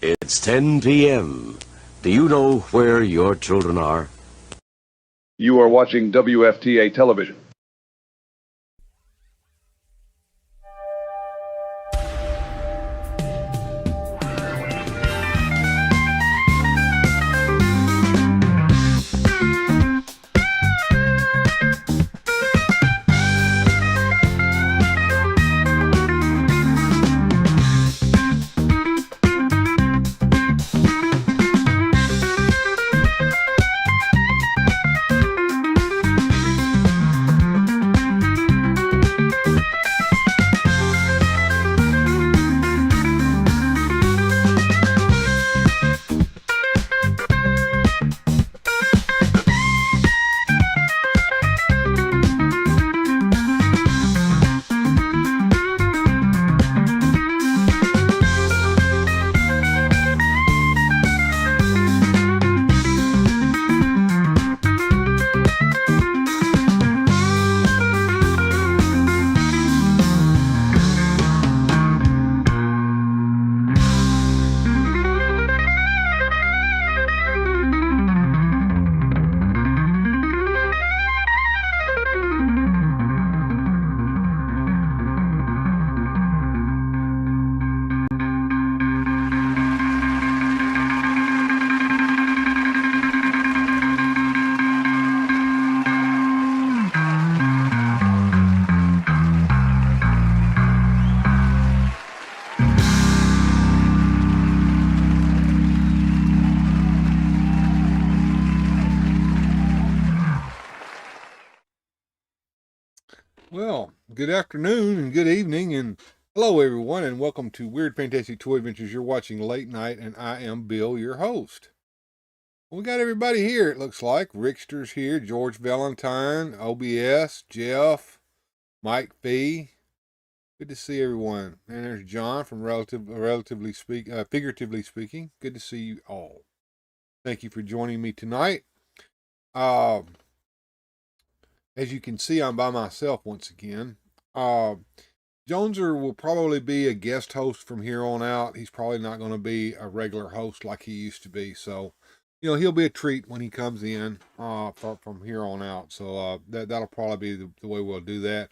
It's 10 p.m. Do you know where your children are? You are watching WFTA television. Well, good afternoon and good evening and hello everyone and welcome to Weird Fantastic Toy Adventures. You're watching Late Night and I am Bill, your host. We got everybody here, it looks like. Rickster's here, George Valentine, OBS, Jeff, Mike Fee. Good to see everyone. And there's John from Figuratively Speaking. Good to see you all. Thank you for joining me tonight. As you can see, I'm by myself once again. Joneser will probably be a guest host from here on out. He's probably not going to be a regular host like he used to be. So, he'll be a treat when he comes in from here on out. So that'll probably be the way we'll do that.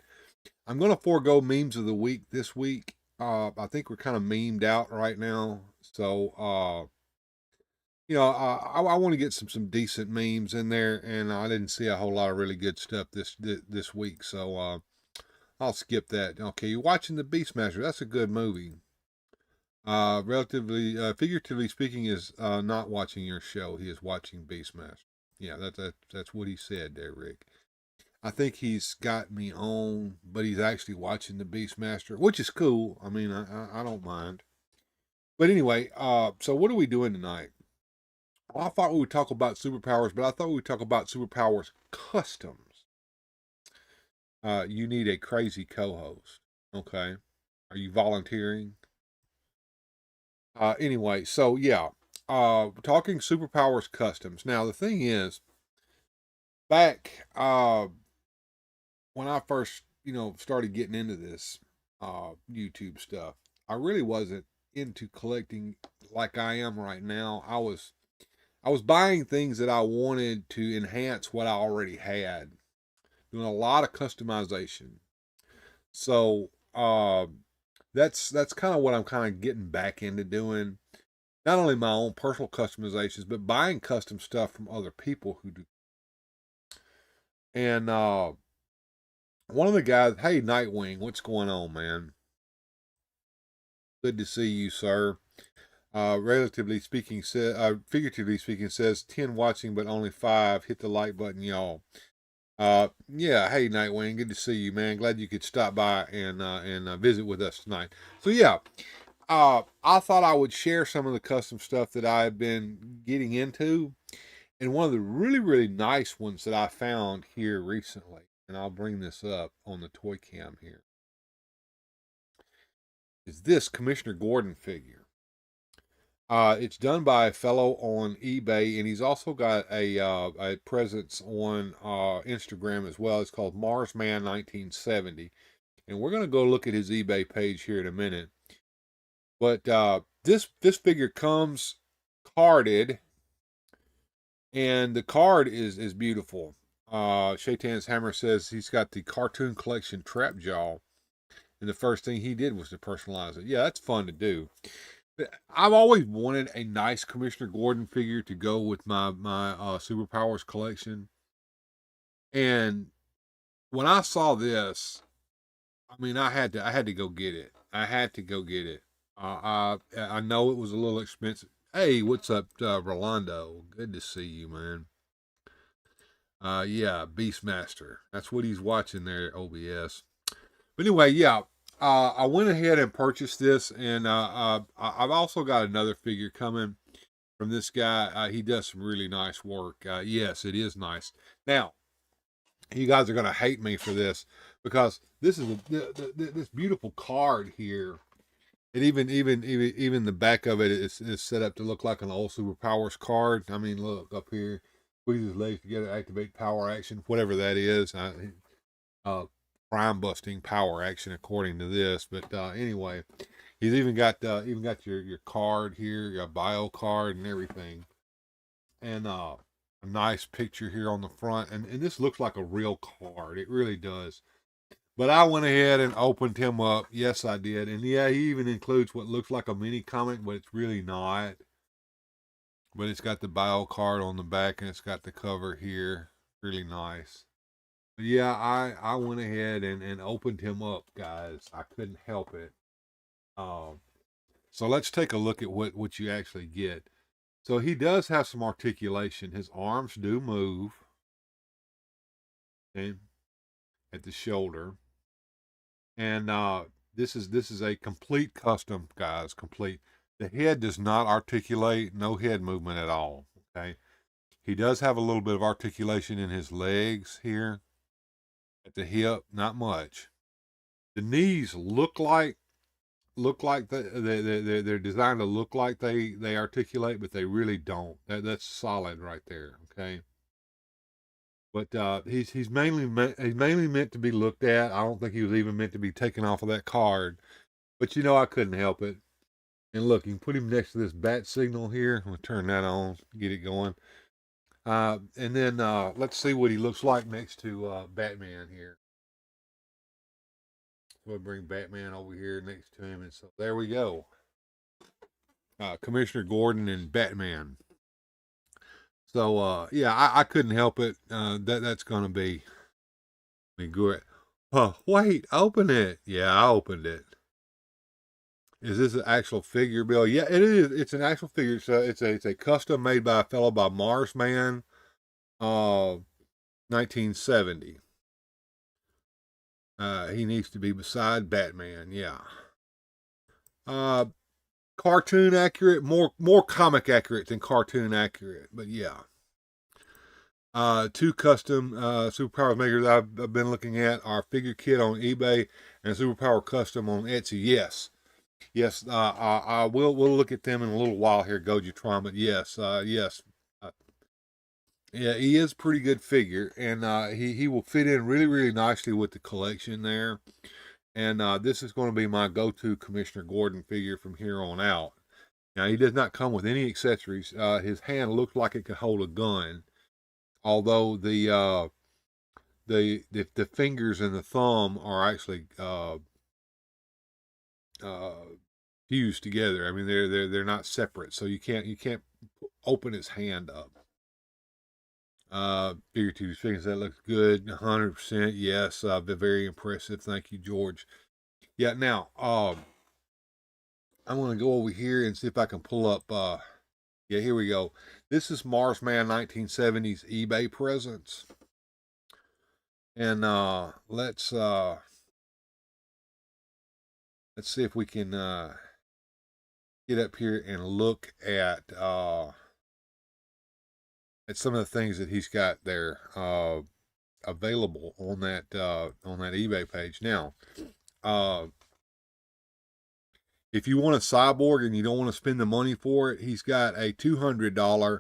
I'm going to forego memes of the week this week. I think we're kind of memed out right now. So, I want to get some decent memes in there, and I didn't see a whole lot of really good stuff this week, so I'll skip that. Okay, you're watching The Beastmaster. That's a good movie. Figuratively speaking, is not watching your show. He is watching Beastmaster. Yeah, that's what he said there, Rick. I think he's got me on, but he's actually watching The Beastmaster, which is cool. I mean, I don't mind. But anyway, so what are we doing tonight? I thought we would talk about superpowers, but I thought we would talk about superpowers customs. You need a crazy co-host. Okay. Are you volunteering? Anyway, so yeah. Talking superpowers customs. Now, the thing is, back when I first, started getting into this YouTube stuff, I really wasn't into collecting like I am right now. I was buying things that I wanted to enhance what I already had, doing a lot of customization. So that's kind of what I'm kind of getting back into doing. Not only my own personal customizations, but buying custom stuff from other people who do. And one of the guys, hey Nightwing, what's going on, man? Good to see you, sir. Figuratively speaking, says 10 watching, but only 5. Hit the like button, y'all. Yeah, hey Nightwing, good to see you, man. Glad you could stop by and visit with us tonight. So yeah, I thought I would share some of the custom stuff that I've been getting into, and one of the really, really nice ones that I found here recently, and I'll bring this up on the toy cam here, is this Commissioner Gordon figure. It's done by a fellow on eBay, and he's also got a presence on Instagram as well. It's called Marsman1970, and we're going to go look at his eBay page here in a minute. But this figure comes carded, and the card is beautiful. Shaitan's Hammer says he's got the Cartoon Collection Trap Jaw, and the first thing he did was to personalize it. Yeah, that's fun to do. But I've always wanted a nice Commissioner Gordon figure to go with my Superpowers collection, and when I saw this, I mean, I had to go get it. I had to go get it. I know it was a little expensive. Hey, what's up, Rolando? Good to see you, man. Yeah, Beastmaster. That's what he's watching there, OBS. But anyway, yeah, I went ahead and purchased this, and I've also got another figure coming from this guy. He does some really nice work. Yes, it is nice. Now, you guys are going to hate me for this because this is this beautiful card here. And even the back of it is set up to look like an old Superpowers card. I mean, look up here. Squeeze his legs together, activate power action, whatever that is. Prime busting power action according to this. But anyway, he's even got your card here, your bio card and everything. And a nice picture here on the front. And this looks like a real card. It really does. But I went ahead and opened him up. Yes, I did. And yeah, he even includes what looks like a mini comic, but it's really not. But it's got the bio card on the back, and it's got the cover here. Really nice. But yeah, I went ahead and opened him up, guys. I couldn't help it. So let's take a look at what you actually get. So he does have some articulation. His arms do move. Okay, at the shoulder. And this is a complete custom, guys. Complete. The head does not articulate, no head movement at all. Okay. He does have a little bit of articulation in his legs here. At the hip, not much. The knees look like they're designed to look like they articulate, but they really don't. That's solid right there. Okay. But he's mainly meant to be looked at. I don't think he was even meant to be taken off of that card. But you know, I couldn't help it. And look, you can put him next to this bat signal here. I'm going to turn that on, get it going. And then let's see what he looks like next to Batman here. We'll bring Batman over here next to him. And so there we go. Commissioner Gordon and Batman. So, yeah, I couldn't help it. That's going to be good. Oh, wait, open it. Yeah, I opened it. Is this an actual figure, Bill? Yeah, it is. It's an actual figure. So it's a custom made by a fellow by Marsman, 1970. He needs to be beside Batman. Yeah. Cartoon accurate, more comic accurate than cartoon accurate, but yeah. Two custom Superpower makers I've been looking at are Figure Kit on eBay and Superpower Custom on Etsy. Yes. Yes, we'll look at them in a little while here, Gojitron, but yes, yes. Yeah, he is a pretty good figure, and he will fit in really, really nicely with the collection there. And this is going to be my go-to Commissioner Gordon figure from here on out. Now, he does not come with any accessories. His hand looks like it could hold a gun, although the fingers and the thumb are actually fused together. I mean, they're not separate, so you can't open his hand up. Figure two fingers, that looks good. 100%, yes. Very impressive. Thank you, George. Yeah. Now, I'm gonna go over here and see if I can pull up. Yeah, here we go. This is Marsman 1970s eBay presents, and let's see if we can get up here and look at some of the things that he's got there available on that eBay page. Now, if you want a cyborg and you don't want to spend the money for it, he's got a $200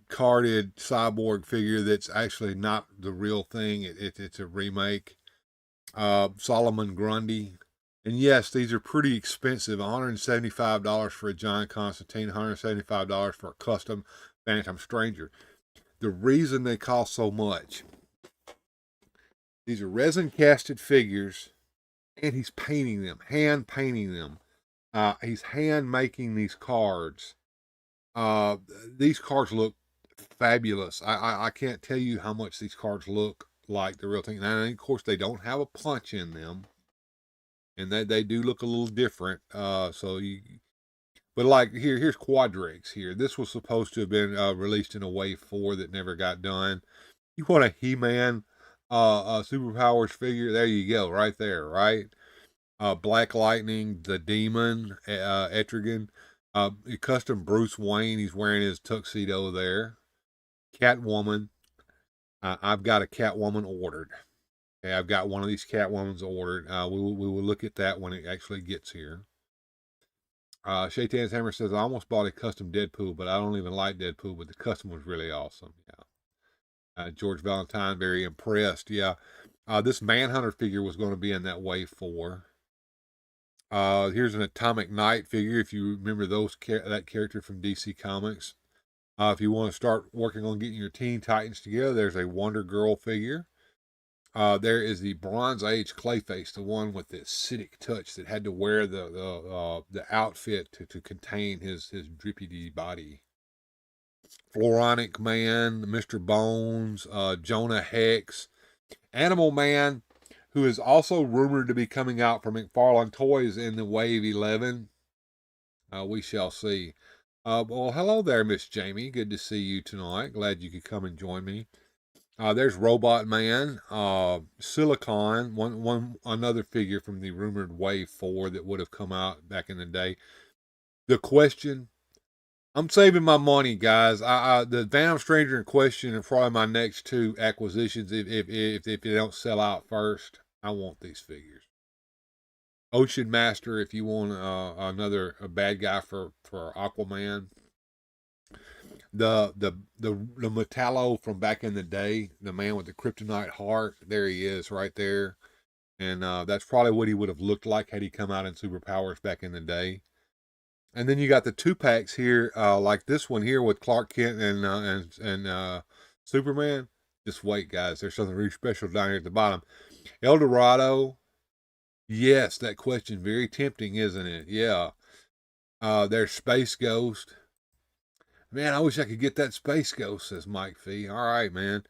carded cyborg figure that's actually not the real thing. It's a remake. Solomon Grundy. And yes, these are pretty expensive. $175 for a John Constantine, $175 for a custom Phantom Stranger. The reason they cost so much, these are resin casted figures, and he's painting them, hand painting them. He's hand making these cards. These cards look fabulous. I can't tell you how much these cards look like the real thing. And of course, they don't have a punch in them, and they do look a little different. But like here's Quadrex here. This was supposed to have been released in a Wave 4 that never got done. You want a He-Man Superpowers figure? There you go, right there, right? Black Lightning, the Demon, Etrigan, custom Bruce Wayne. He's wearing his tuxedo there. Catwoman. I've got a Catwoman ordered. Okay, I've got one of these Catwomans ordered. We will look at that when it actually gets here. Shaitan's Hammer says, I almost bought a custom Deadpool, but I don't even like Deadpool, but the custom was really awesome. Yeah. George Valentine, very impressed. Yeah. This Manhunter figure was going to be in that Wave 4. Here's an Atomic Knight figure, if you remember that character from DC Comics. If you want to start working on getting your Teen Titans together, there's a Wonder Girl figure. There is the Bronze Age Clayface, the one with the acidic touch that had to wear the outfit to contain his drippy body. Floronic Man, Mr. Bones, Jonah Hex, Animal Man, who is also rumored to be coming out from McFarlane Toys in the Wave 11. We shall see. Well, hello there, Miss Jamie. Good to see you tonight. Glad you could come and join me. There's Robot Man, Silicon, another figure from the rumored Wave 4 that would have come out back in the day. The Question. I'm saving my money, guys. The Phantom Stranger in Question are probably my next 2 acquisitions. If they don't sell out first, I want these figures. Ocean Master, if you want another bad guy for Aquaman. The Metallo from back in the day, the man with the kryptonite heart, there he is right there. And that's probably what he would have looked like had he come out in Superpowers back in the day. And then you got the 2-packs here, like this one here with Clark Kent and Superman. Just wait, guys. There's something really special down here at the bottom. El Dorado. Yes, that question, very tempting, isn't it? Yeah. There's Space Ghost. Man, I wish I could get that Space Ghost, says Mike Fee. All right, man.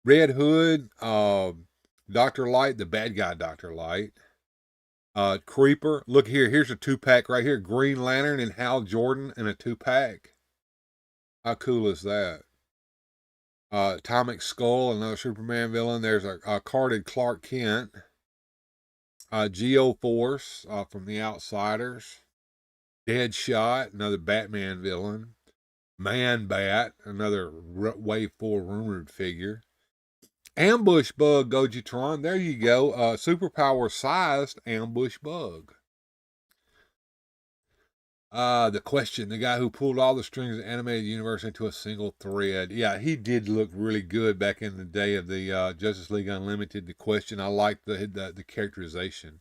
Red Hood, Dr. Light, the bad guy Dr. Light. Creeper. Look here. Here's a 2-pack right here. Green Lantern and Hal Jordan in a 2-pack. How cool is that? Atomic Skull, another Superman villain. There's a carded Clark Kent. Geo-Force from The Outsiders. Deadshot, another Batman villain. Man-Bat, another Wave 4 rumored figure. Ambush Bug, Gojitron. There you go. Superpower-sized Ambush Bug. The Question, the guy who pulled all the strings of the animated universe into a single thread. Yeah, he did look really good back in the day of the Justice League Unlimited. The Question, I liked the characterization.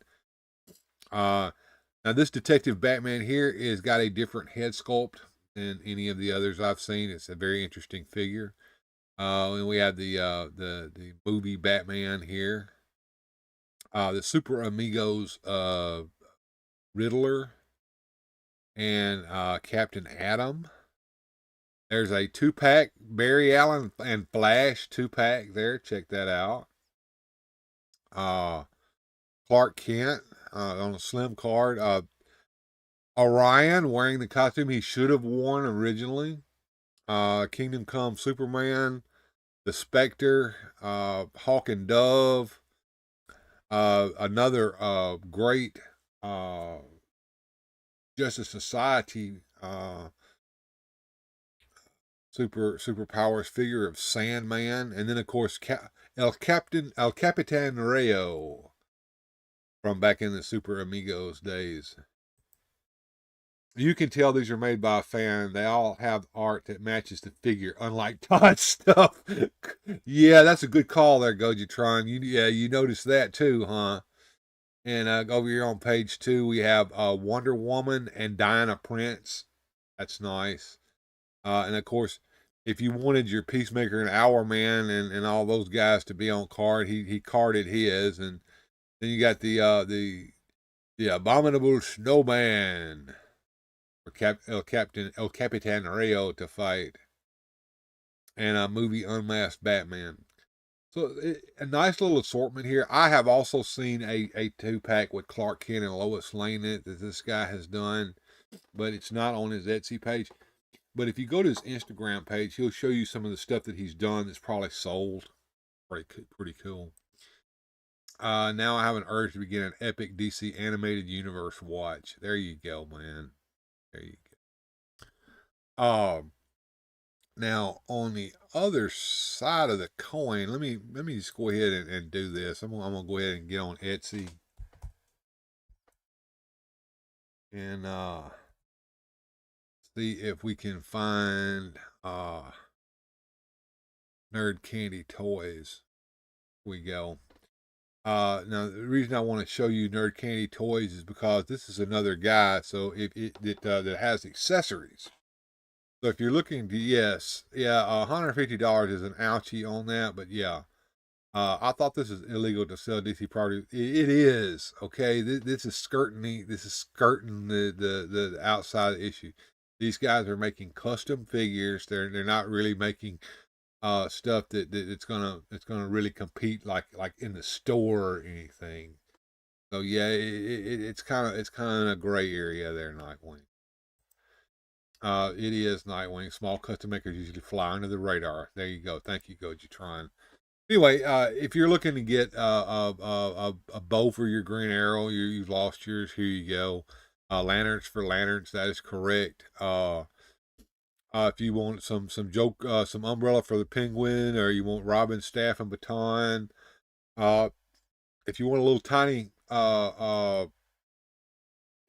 Now this Detective Batman here is got a different head sculpt than any of the others I've seen. It's a very interesting figure. And we have the movie Batman here. The Super Amigos Riddler and Captain Atom. There's a 2-pack Barry Allen and Flash 2-pack there. Check that out. Clark Kent on a slim card. Orion wearing the costume he should have worn originally. Kingdom Come Superman. The Spectre, Hawk and Dove, another great Justice Society superpowers figure of Sandman, and then of course El Capitan Rayo from back in the Super Amigos days. You can tell these are made by a fan. They all have art that matches the figure, unlike Todd's stuff. Yeah, that's a good call there, Gojitron. You noticed that too, huh? And over here on page 2, we have Wonder Woman and Diana Prince. That's nice. And of course, if you wanted your Peacemaker and Hour Man and all those guys to be on card, he carded his. And then you got the Abominable Snowman for El Capitan Rio to fight, and a movie Unmasked Batman. So a nice little assortment here. I have also seen a 2-pack with Clark Kent and Lois Lane in it that this guy has done, but it's not on his Etsy page. But if you go to his Instagram page, he'll show you some of the stuff that he's done that's probably sold. Pretty cool. Now I have an urge to begin an epic DC animated universe watch. There you go, man. There you go. Now on the other side of the coin, let me just go ahead and do this. I'm gonna go ahead and get on Etsy and see if we can find NerdCandy toys. Here we go. Now the reason I want to show you NerdCandy toys is because this is another guy. So that has accessories. So if you're looking to, yes, yeah, $150 is an ouchie on that, but yeah. I thought this is illegal to sell DC property. It is, okay. This is skirting the outside issue. These guys are making custom figures. They're not really making stuff that it's gonna really compete like in the store or anything. So yeah, it's kind of in a gray area there, Nightwing. It is Nightwing. Small custom makers usually fly under the radar. There you go. Thank you, Gojitron. Anyway, if you're looking to get a bow for your Green Arrow, you've lost yours. Here you go. Lanterns for lanterns. That is correct. If you want some umbrella for the Penguin, or you want Robin's staff and baton. If you want a little tiny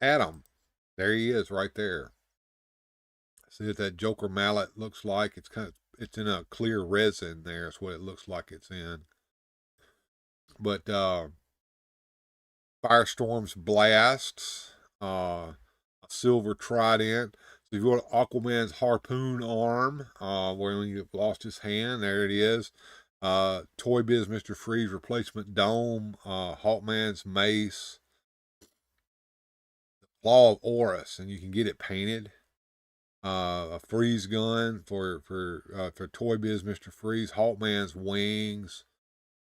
Atom, there he is right there. See what that Joker mallet looks like? It's in a clear resin there. It's what it looks like it's in. But Firestorm's blasts, a silver trident. So if you want Aquaman's harpoon arm, where he lost his hand, there it is. Toy Biz Mr. Freeze replacement dome, Hawkman's mace, the Claw of Horus, and you can get it painted. A freeze gun for Toy Biz Mr. Freeze, Hawkman's wings,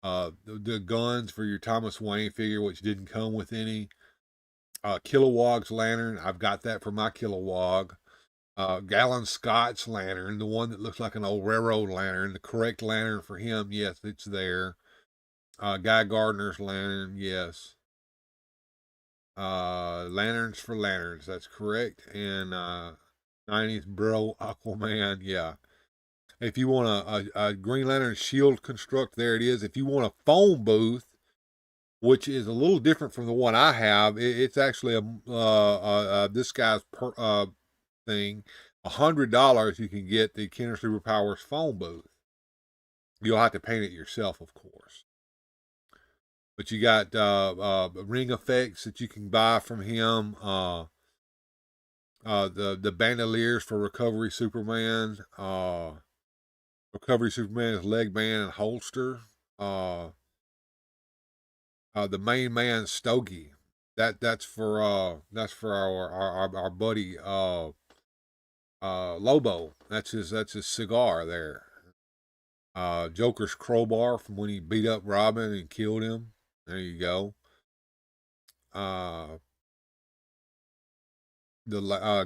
the guns for your Thomas Wayne figure, which didn't come with any. Kilowog's lantern, I've got that for my Kilowog. Gallon Scott's lantern, the one that looks like an old railroad lantern, the correct lantern for him, yes, it's there. Guy Gardner's lantern, yes. Lanterns for lanterns, that's correct. And 90s Bro Aquaman, yeah. If you want a Green Lantern shield construct, there it is. If you want a phone booth, which is a little different from the one I have, it's actually this guy's thing. $100 you can get the Kenner Superpowers phone booth. You'll have to paint it yourself, of course. But you got ring effects that you can buy from him. The bandoliers for Recovery Superman. Recovery Superman's leg band and holster. The main man stogie. That's for our buddy Lobo. That's his cigar there. Joker's crowbar from when he beat up Robin and killed him. There you go. The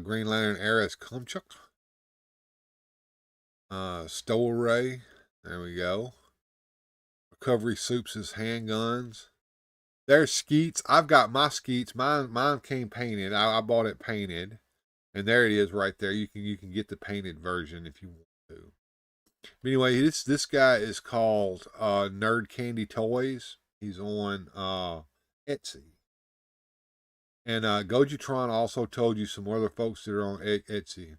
Green Lantern Heiress Kumchuk. Stowaway. There we go. Recovery Soups' handguns. There's Skeets. I've got my Skeets. Mine came painted. I bought it painted. And there it is right there. You can get the painted version if you want to. But anyway, this guy is called NerdCandy Toys. He's on Etsy. And Gojitron also told you some other folks that are on Etsy.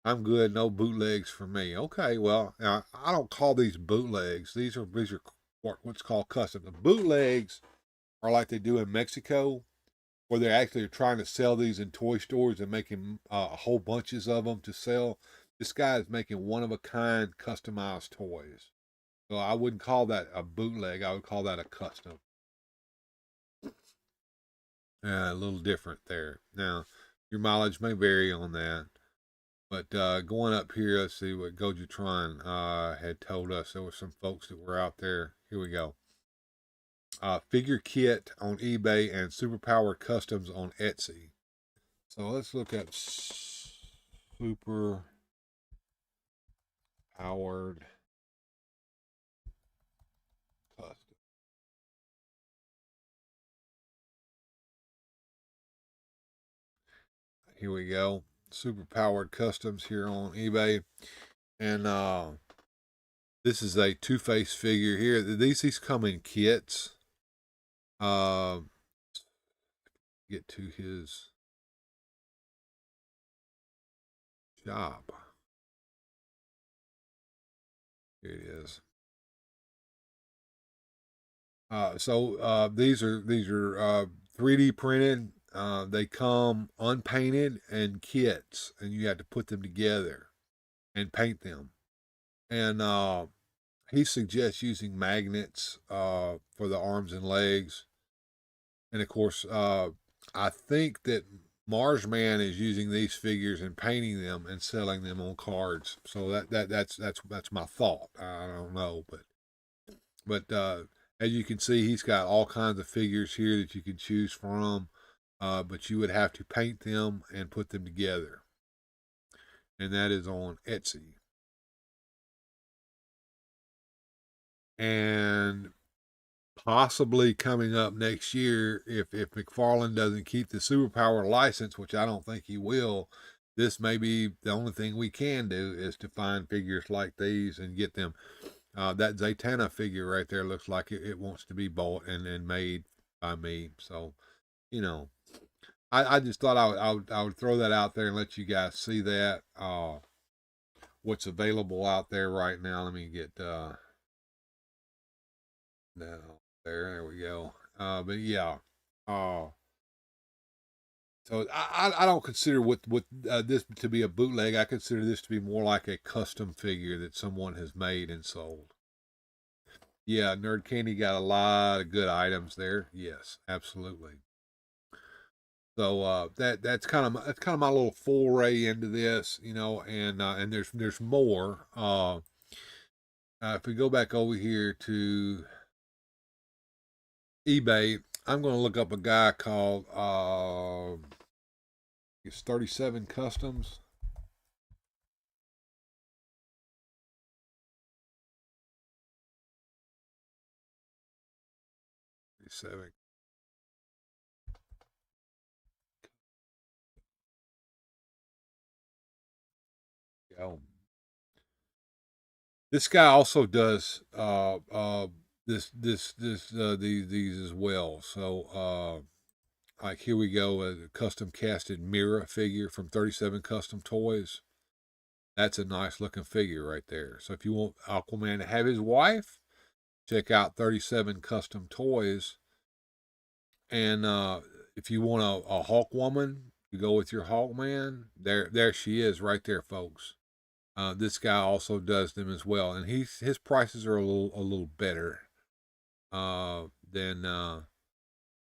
I'm good, no bootlegs for me. Okay, well, I don't call these bootlegs. These are what's called custom. The bootlegs or like they do in Mexico, where they're actually trying to sell these in toy stores and making whole bunches of them to sell. This guy is making one of a kind customized toys. So I wouldn't call that a bootleg. I would call that a custom. A little different there. Now, your mileage may vary on that. But going up here, let's see what Gojatron had told us. There were some folks that were out there. Here we go. Figure Kit on eBay and Superpower Customs on Etsy. So let's look at Super Powered Custom. Here we go. Super Powered Customs here on eBay. And this is a Two-Face figure here. These come in kits. Get to his shop. Here it is. So these are 3D printed. They come unpainted and kits, and you have to put them together and paint them. And he suggests using magnets for the arms and legs. And of course, I think that Marsman is using these figures and painting them and selling them on cards. So that's my thought. I don't know, but as you can see, he's got all kinds of figures here that you can choose from. But you would have to paint them and put them together. And that is on Etsy. And possibly coming up next year, if McFarlane doesn't keep the Superpower license, which I don't think he will, this may be the only thing we can do is to find figures like these and get them. That Zatanna figure right there looks like it wants to be bought and made by me. So, you know, I just thought I would throw that out there and let you guys see that. What's available out there right now. Let me get no. There we go. But yeah. So I don't consider what this to be a bootleg. I consider this to be more like a custom figure that someone has made and sold. Yeah, NerdCandy got a lot of good items there. Yes, absolutely. So that's kind of my little foray into this, you know, and there's more. If we go back over here to eBay, I'm going to look up a guy called it's 37 Customs. 37. Go. This guy also does these as well. So like here we go, a custom casted Mira figure from 37 Custom Toys. That's a nice looking figure right there. So if you want Aquaman to have his wife, check out 37 Custom Toys. And if you want a Hawk woman, you go with your Hawkman. There she is right there, folks. This guy also does them as well, and his prices are a little better than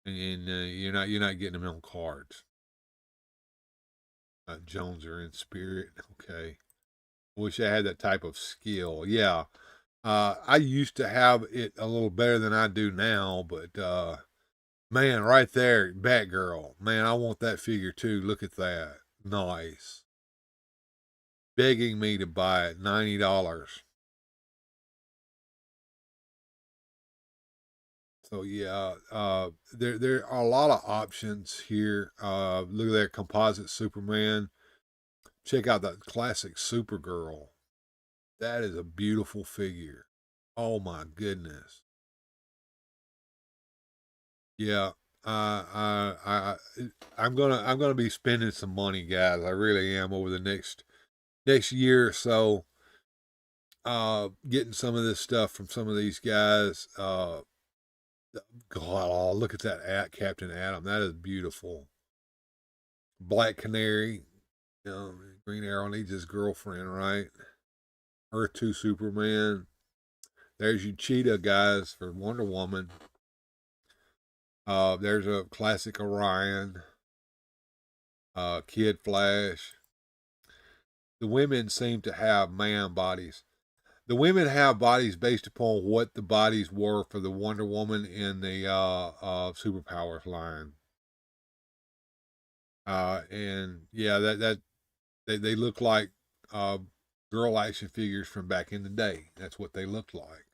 and you're not getting them on cards. Jones are in spirit. Okay, wish I had that type of skill. Yeah, I used to have it a little better than I do now, but man, right there, Batgirl. Man, I want that figure too. Look at that, nice. Begging me to buy it, $90. So yeah, there are a lot of options here. Look at that composite Superman. Check out that classic Supergirl. That is a beautiful figure. Oh my goodness. Yeah, I'm gonna be spending some money, guys. I really am over the next year or so. Getting some of this stuff from some of these guys. God, oh, look at that Captain Atom. That is beautiful. Black Canary. Green Arrow needs his girlfriend, right? Earth 2 Superman. There's your Cheetah, guys, for Wonder Woman. There's a classic Orion. Kid Flash. The women seem to have man bodies. The women have bodies based upon what the bodies were for the Wonder Woman in the Superpowers line. And yeah, they look like girl action figures from back in the day. That's what they looked like.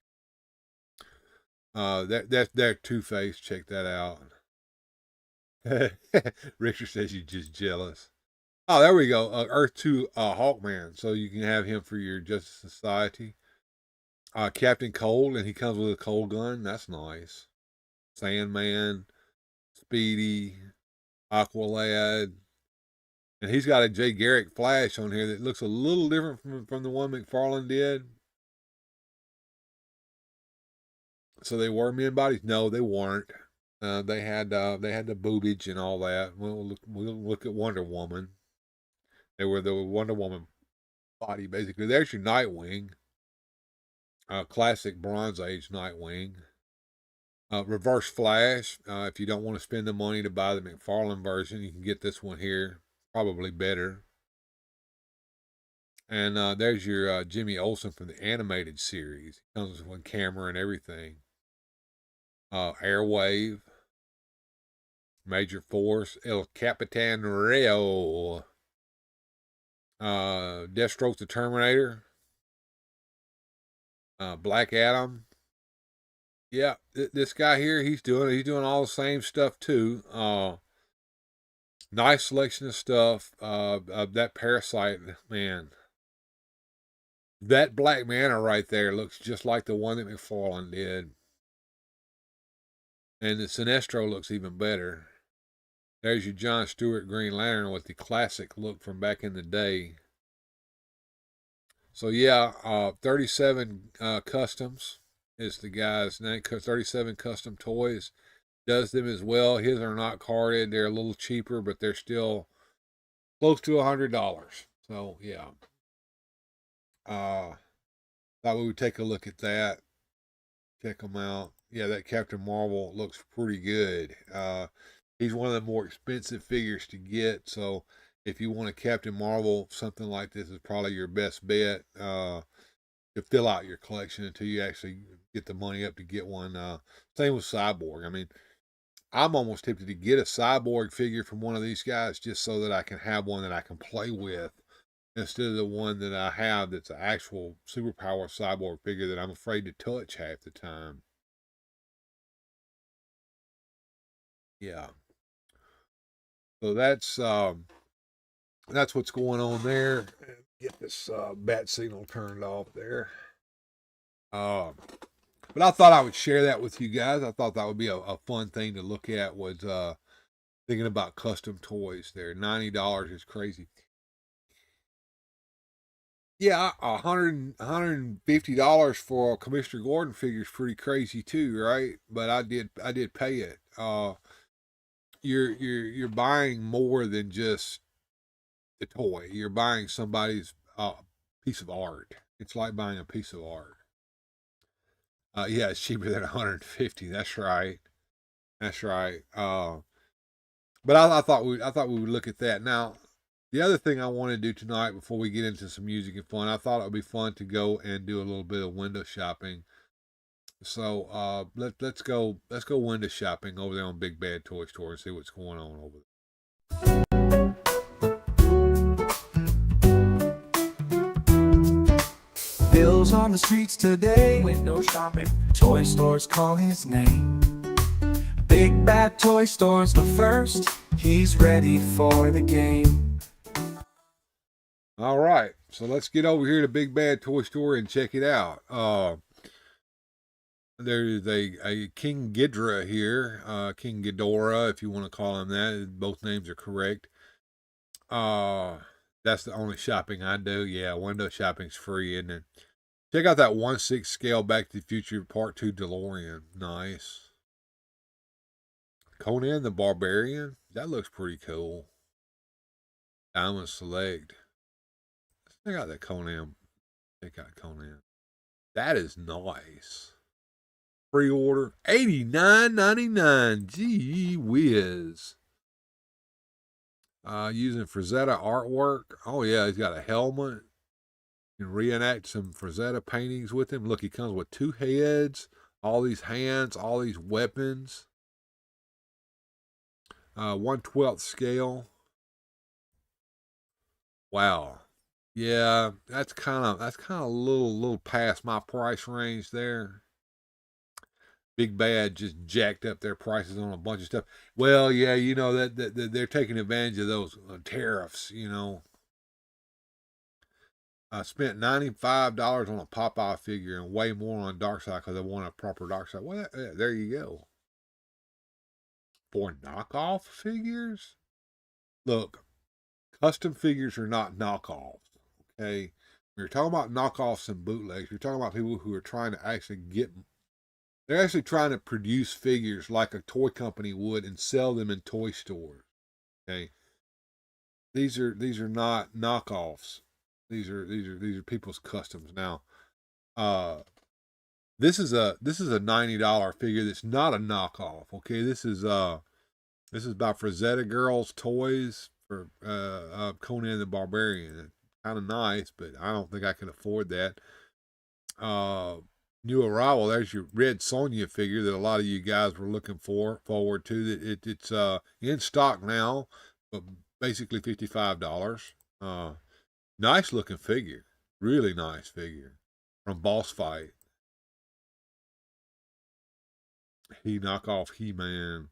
They're Two-Face. Check that out. Richard says you're just jealous. Oh, there we go. Earth 2 Hawkman. So you can have him for your Justice Society. Captain Cold, and he comes with a cold gun. That's nice. Sandman, Speedy, Aqualad. And he's got a Jay Garrick Flash on here that looks a little different from the one McFarlane did. So they were men bodies? No, they weren't. They had the boobage and all that. We'll look at Wonder Woman. They were the Wonder Woman body, basically. There's your Nightwing. Classic Bronze Age Nightwing. Reverse Flash. If you don't want to spend the money to buy the McFarlane version, you can get this one here. Probably better. And there's your Jimmy Olsen from the animated series. He comes with camera and everything. Airwave. Major Force. El Capitan Rio. Deathstroke the Terminator. Black Adam. Yeah, this guy here, he's doing all the same stuff too. Nice selection of stuff. That Parasite, man. That Black Manta right there looks just like the one that McFarlane did. And the Sinestro looks even better. There's your John Stewart Green Lantern with the classic look from back in the day. So yeah, 37 Customs is the guy's name. 37 Custom Toys does them as well. His are not carded. They're a little cheaper, but they're still close to $100. So yeah. Thought we would take a look at that. Check them out. Yeah, that Captain Marvel looks pretty good. He's one of the more expensive figures to get, so if you want a Captain Marvel, something like this is probably your best bet to fill out your collection until you actually get the money up to get one. Same with Cyborg. I mean, I'm almost tempted to get a Cyborg figure from one of these guys just so that I can have one that I can play with instead of the one that I have that's an actual superpower Cyborg figure that I'm afraid to touch half the time. Yeah. So that's what's going on there. Get this bat signal turned off there. But I thought I would share that with you guys. I thought that would be a fun thing to look at, was thinking about custom toys there. $90 is crazy. Yeah, $150 for a Commissioner Gordon figure is pretty crazy too, right? But I did pay it. You're buying more than just the toy. You're buying somebody's piece of art. It's like buying a piece of art. Yeah, it's cheaper than $150. That's right. That's right. But I thought we would look at that. Now, the other thing I want to do tonight before we get into some music and fun, I thought it would be fun to go and do a little bit of window shopping. So let's go window shopping over there on Big Bad Toy Store and see what's going on over there. Bills on the streets today, window shopping, toy stores call his name. Big Bad Toy Store's the first, he's ready for the game. All right, so let's get over here to Big Bad Toy Store and check it out. There's a King Ghidorah here, King Ghidorah, if you want to call him that. Both names are correct. That's the only shopping I do. Yeah, window shopping's free, isn't it? Check out that 1/6 scale Back to the Future Part 2 DeLorean. Nice. Conan the Barbarian. That looks pretty cool. Diamond Select. Let's check out that Conan. Check out Conan. That is nice. Pre-order $89.99. Gee whiz. Using Frazetta artwork. Oh yeah, he's got a helmet. You can reenact some Frazetta paintings with him. Look, he comes with 2 heads, all these hands, all these weapons. 1/12 scale. Wow. Yeah, that's kind of a little past my price range there. Big Bad just jacked up their prices on a bunch of stuff. Well, yeah, you know that they're taking advantage of those tariffs. You know, I spent $95 on a Popeye figure and way more on Darkseid because I want a proper Darkseid. Well, there you go. For knockoff figures, look, custom figures are not knockoffs. Okay, when you're talking about knockoffs and bootlegs, you're talking about people who are trying to actually get. They're actually trying to produce figures like a toy company would and sell them in toy stores. Okay, these are not knockoffs. These are people's customs. Now, this is a $90 figure that's not a knockoff. Okay, this is by Frazetta Girls Toys for Conan the Barbarian. Kind of nice, but I don't think I can afford that. New arrival. There's your Red Sonja figure that a lot of you guys were looking forward to. It's in stock now, but basically $55. Nice looking figure, really nice figure from Boss Fight. He knock off He-Man.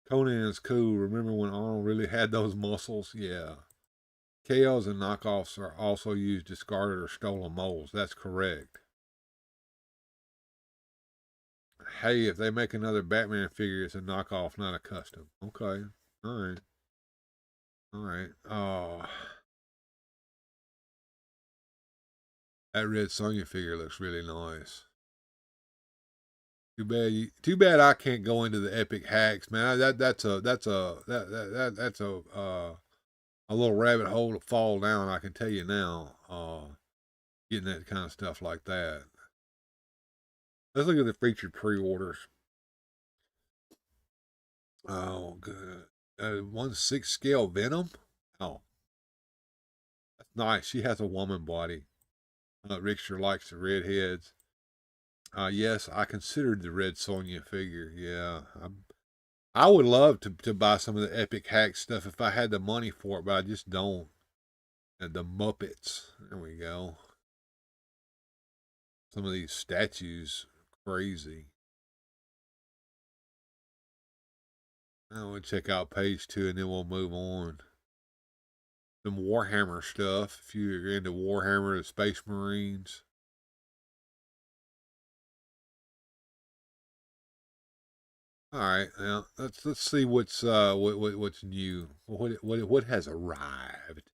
Conan's cool. Remember when Arnold really had those muscles? Yeah. KOs and knockoffs are also used discarded or stolen molds. That's correct. Hey, if they make another Batman figure, it's a knockoff, not a custom. Okay. All right. All right. That Red Sonja figure looks really nice. Too bad I can't go into the epic hacks, man. That's a little rabbit hole to fall down. I can tell you now. Getting that kind of stuff like that. Let's look at the featured pre-orders. Oh, good. 1/6 scale Venom. Oh, that's nice. She has a woman body. Rick sure likes the redheads. Yes, I considered the Red Sonja figure. Yeah, I would love to buy some of the epic hack stuff if I had the money for it, but I just don't. And the Muppets. There we go. Some of these statues, crazy. Now we'll check out page 2 and then we'll move on. Some Warhammer stuff. If you're into Warhammer, the Space Marines. All right, now let's see what's new. What has arrived?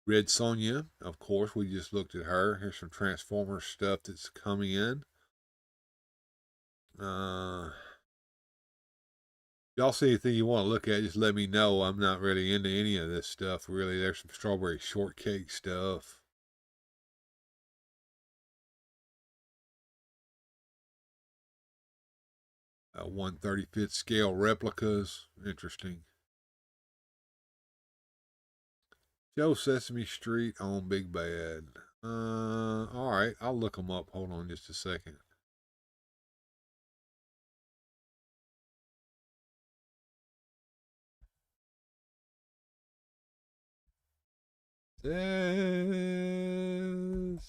Red Sonja, of course. We just looked at her. Here's some Transformers stuff that's coming in. Y'all see anything you want to look at? Just let me know. I'm not really into any of this stuff. Really, there's some strawberry shortcake stuff. . 1/35 scale replicas. Interesting. Joe Sesame Street on Big Bad. All right. I'll look them up. Hold on just a second.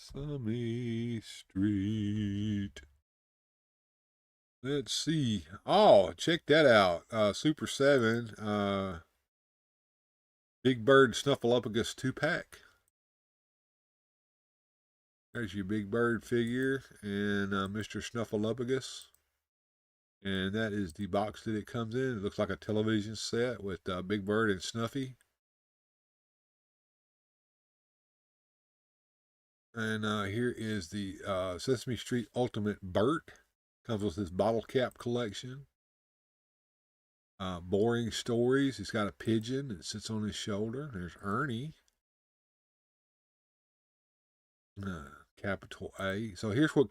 Sesame Street. Let's see. Oh, check that out. Super 7. Big Bird Snuffleupagus 2-pack. There's your Big Bird figure and Mr. Snuffleupagus. And that is the box that it comes in. It looks like a television set with Big Bird and Snuffy. And here is the Sesame Street Ultimate Bert. Comes with this bottle cap collection. Boring Stories. He's got a pigeon that sits on his shoulder. There's Ernie. Capital A. So here's what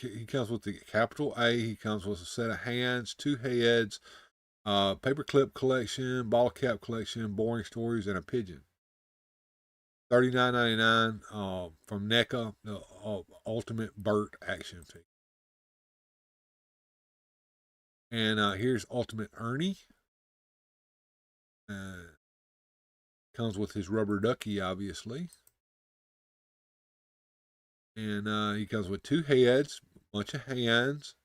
he comes with: the capital A. He comes with a set of hands, 2 heads, paperclip collection, ball cap collection, Boring Stories, and a pigeon. $39.99 from NECA, the Ultimate Burt action figure. And here's Ultimate Ernie. Comes with his rubber ducky, obviously. And he comes with 2 heads, a bunch of hands,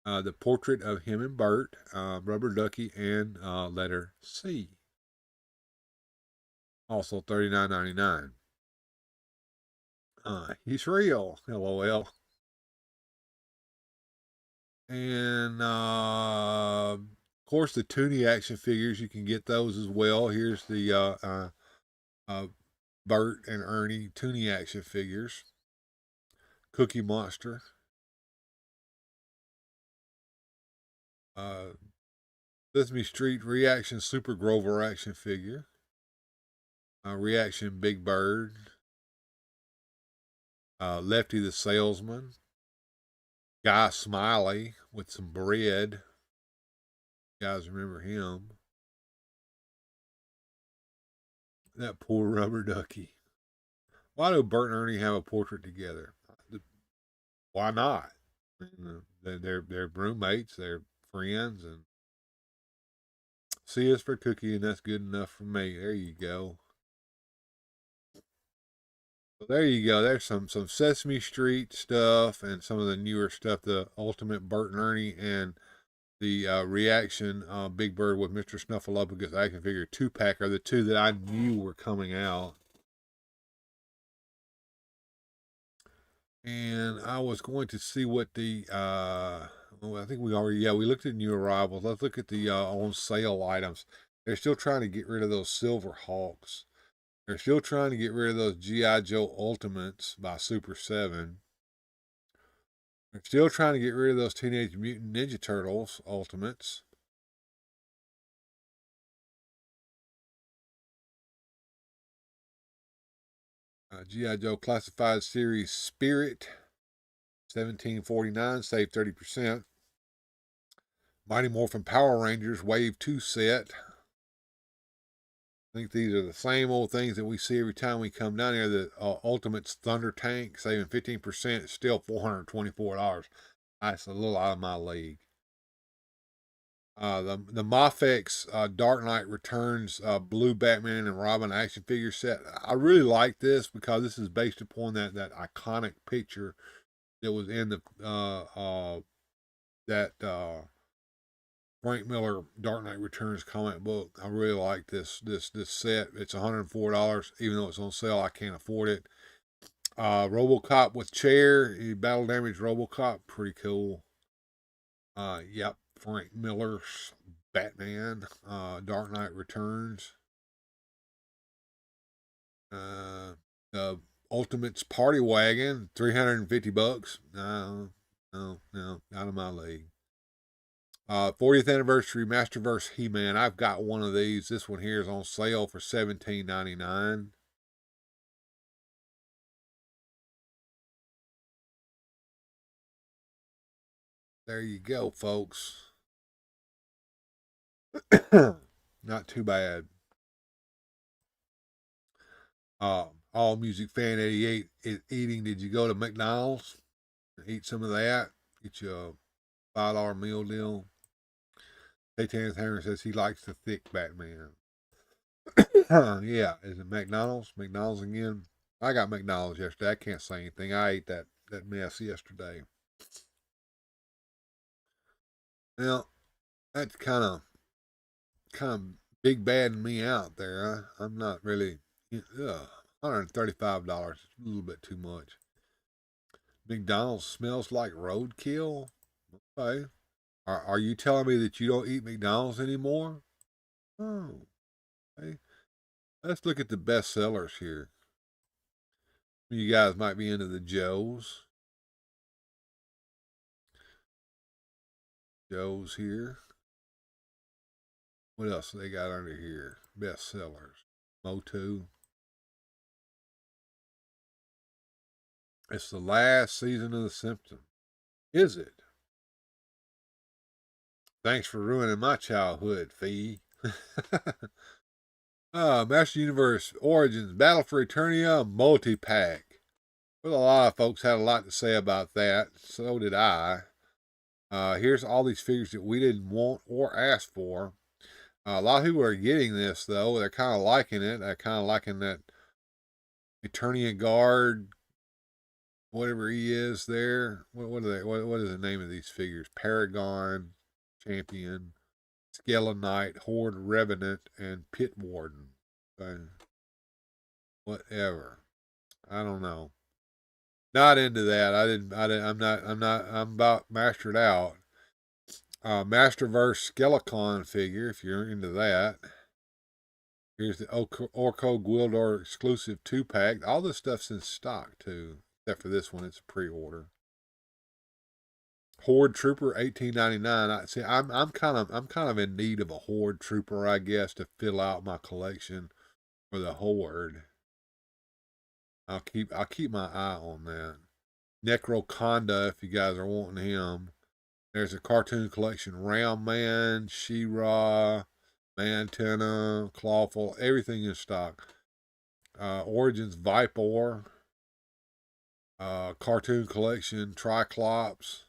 the portrait of him and Bert, rubber ducky, and letter C. Also $39.99. He's real, LOL. And of course, the Toonie action figures, you can get those as well. Here's the Bert and Ernie Toonie action figures. Cookie Monster. Sesame Street Reaction Super Grover action figure. Reaction Big Bird. Lefty the Salesman. Guy Smiley with some bread. You guys remember him. That poor rubber ducky. Why do Bert and Ernie have a portrait together? Why not? They're roommates, they're friends, and C is for Cookie, and that's good enough for me. There you go. So there you go. There's some Sesame Street stuff and some of the newer stuff. The Ultimate Bert and Ernie and the Reaction Big Bird with Mr. Snuffleupagus action figure 2-pack are the 2 that I knew were coming out. And I was going to see what the well, I think we looked at new arrivals. Let's look at the on sale items. They're still trying to get rid of those Silver Hawks. They're still trying to get rid of those G.I. Joe Ultimates by Super 7. They're still trying to get rid of those Teenage Mutant Ninja Turtles Ultimates. G.I. Joe Classified Series Spirit, $17.49, save 30%. Mighty Morphin Power Rangers Wave 2 set. I think these are the same old things that we see every time we come down here. The Ultimates Thunder Tank, saving 15%. It's still $424. That's a little out of my league. The Mafex Dark Knight Returns Blue Batman and Robin action figure set. I really like this because this is based upon that iconic picture that was in the Frank Miller Dark Knight Returns comic book. I really like this set. It's $104, even though it's on sale. I can't afford it. RoboCop with chair, battle damage RoboCop, pretty cool. Yep. Frank Miller's Batman, Dark Knight Returns. The Ultimates Party Wagon, $350. No, out of my league. 40th Anniversary Masterverse He-Man. I've got one of these. This one here is on sale for $17.99. There you go, folks. Not too bad. All Music Fan 88 is eating. Did you go to McDonald's? Eat some of that. Get you a $5 meal deal. Paytan's Hammer says he likes the thick Batman. Yeah, is it McDonald's? McDonald's again? I got McDonald's yesterday. I can't say anything. I ate that mess yesterday. Now, that's kind of big badding me out there. I'm not really, $135 is a little bit too much. McDonald's smells like roadkill? Okay. Are you telling me that you don't eat McDonald's anymore? Oh, okay. Let's look at the best sellers here. You guys might be into the Joes. Joe's here. What else they got under here? Best sellers. Motu. It's the last season of The Simpsons. Is it? Thanks for ruining my childhood, Fee. Master Universe Origins Battle for Eternia multi-pack. Well, a lot of folks had a lot to say about that. So did I. Here's all these figures that we didn't want or ask for. A lot of people are getting this, though. They're kind of liking it. They're kind of liking that Eternia Guard, whatever he is there. What is the name of these figures? Paragon, Champion, Skeleton Knight, Horde Revenant, and Pit Warden. Whatever. I don't know. Not into that. I'm about mastered out. Masterverse Skelecon figure, if you're into that. Here's the Orko Gwildor exclusive 2-pack. All this stuff's in stock too, except for this one. It's a pre-order. Horde Trooper, $18.99. I'm kind of in need of a Horde Trooper, I guess, to fill out my collection for the Horde. I'll keep my eye on that. Necroconda, if you guys are wanting him. There's a cartoon collection. Ram Man, She-Ra, Mantenna, Clawful, everything in stock. Origins Vipor. Cartoon collection, Triclops.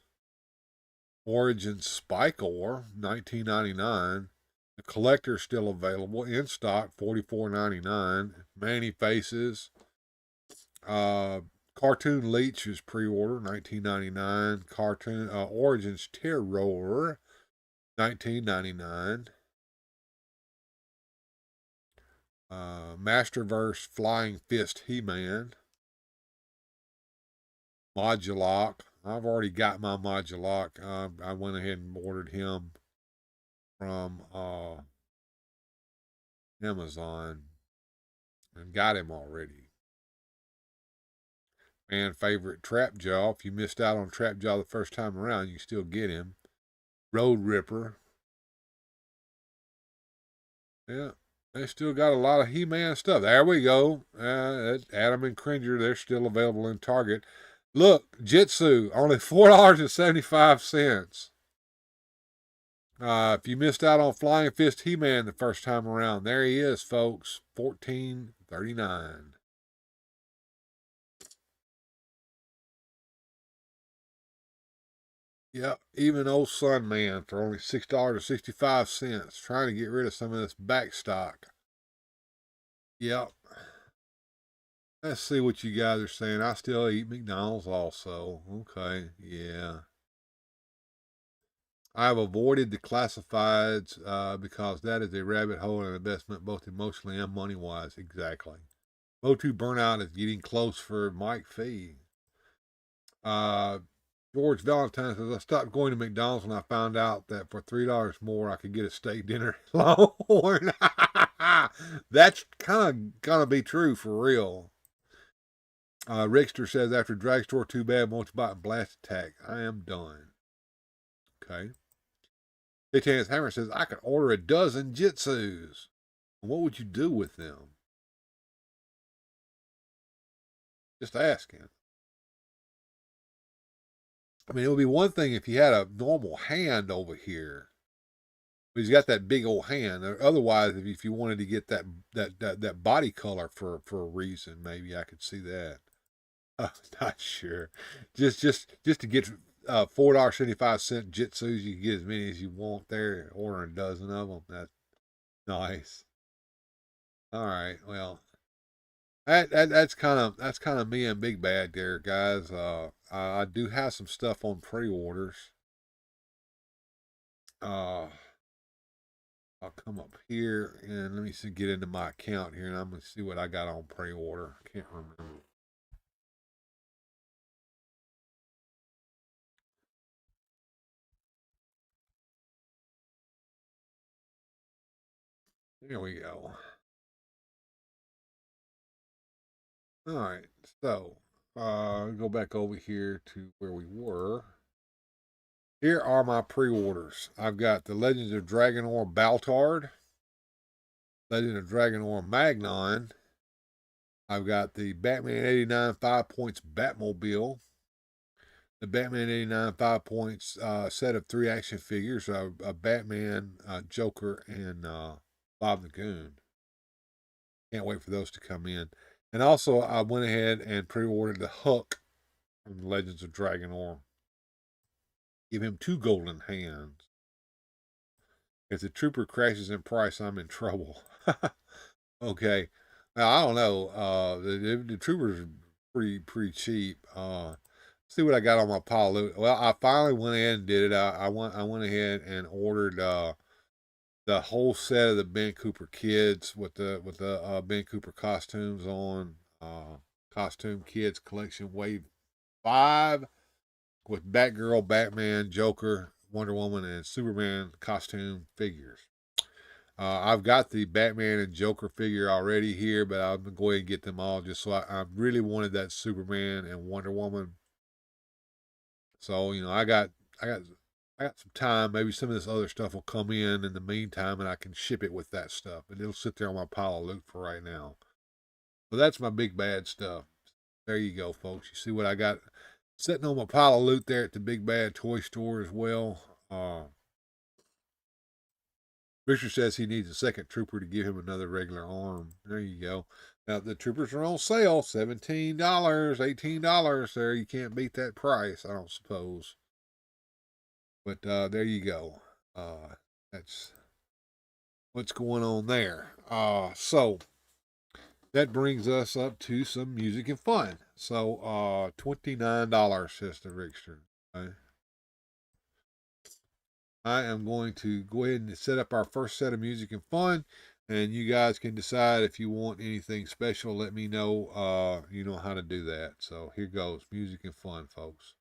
Origins Spikor, $19.99. The collector's still available in stock, $44.99. Manny Faces. Cartoon Leech is pre-order, $19.99. Cartoon Origins Terror, $19.99. Masterverse Flying Fist He-Man. Modulok. I've already got my Modulok. I went ahead and ordered him from Amazon and got him already. Fan favorite Trapjaw. If you missed out on Trapjaw the first time around, you can still get him. Road Ripper. Yeah, they still got a lot of He-Man stuff. There we go. Adam and Cringer, they're still available in Target. Look, Jitsu, only $4.75. If you missed out on Flying Fist He-Man the first time around, there he is, folks. $14.39. Yep, even old Sun Man for only $6.65. Trying to get rid of some of this back stock. Yep. Let's see what you guys are saying. I still eat McDonald's also. Okay, yeah. I have avoided the classifieds because that is a rabbit hole and investment both emotionally and money-wise. Exactly. Motu Burnout is getting close for Mike Fee. George Valentine says, I stopped going to McDonald's when I found out that for $3 more I could get a steak dinner at Longhorn. That's kind of going to be true for real. Rickster says, after Dragstore, too bad, Multibot and Blast Attack. I am done. Okay. Satan's Hammer says, I could order a dozen Jitsus. What would you do with them? Just asking. I mean, it would be one thing if you had a normal hand over here. But he's got that big old hand. Otherwise, if you wanted to get that body color for a reason, maybe I could see that. Not sure. Just to get $4.75 Jitsus, you can get as many as you want there. Order a dozen of them. That's nice. All right. Well, that's kind of me and Big Bad there, guys. I do have some stuff on pre-orders. I'll come up here and let me get into my account here, and I'm gonna see what I got on pre-order. I can't remember. There we go. All right, so go back over here to where we were. Here are my pre-orders. I've got the Legends of Dragonor Baltard, Legend of Dragonor Magnon. I've got the Batman 89 5 Points Batmobile, the Batman 89 5 Points set of 3 action figures, a Batman, Joker, and Bob the Goon. Can't wait for those to come in. And also, I went ahead and pre-ordered the Hook from the Legends of Dragonor. Give him 2 golden hands. If the Trooper crashes in price, I'm in trouble. Okay. Now, I don't know. The Troopers are pretty cheap. See what I got on my pile of loot. Well, I finally went ahead and did it. I went ahead and ordered the whole set of the Ben Cooper Kids with the Ben Cooper costumes on. Costume Kids Collection Wave 5 with Batgirl, Batman, Joker, Wonder Woman, and Superman costume figures. I've got the Batman and Joker figure already here, but I'm going to go ahead and get them all just so I really wanted that Superman and Wonder Woman. So, you know, I got some time. Maybe some of this other stuff will come in the meantime, and I can ship it with that stuff. But it'll sit there on my pile of loot for right now. So that's my big bad stuff. There you go, folks. You see what I got sitting on my pile of loot there at the Big Bad Toy Store as well. Richard says he needs a second Trooper to give him another regular arm. There you go. Now, the Troopers are on sale. $17, $18 there. You can't beat that price, I don't suppose. But there you go. That's what's going on there. So that brings us up to some music and fun. So $29, says the Rickster. Okay. I am going to go ahead and set up our first set of music and fun, and you guys can decide if you want anything special. Let me know. You know how to do that. So here goes music and fun, folks.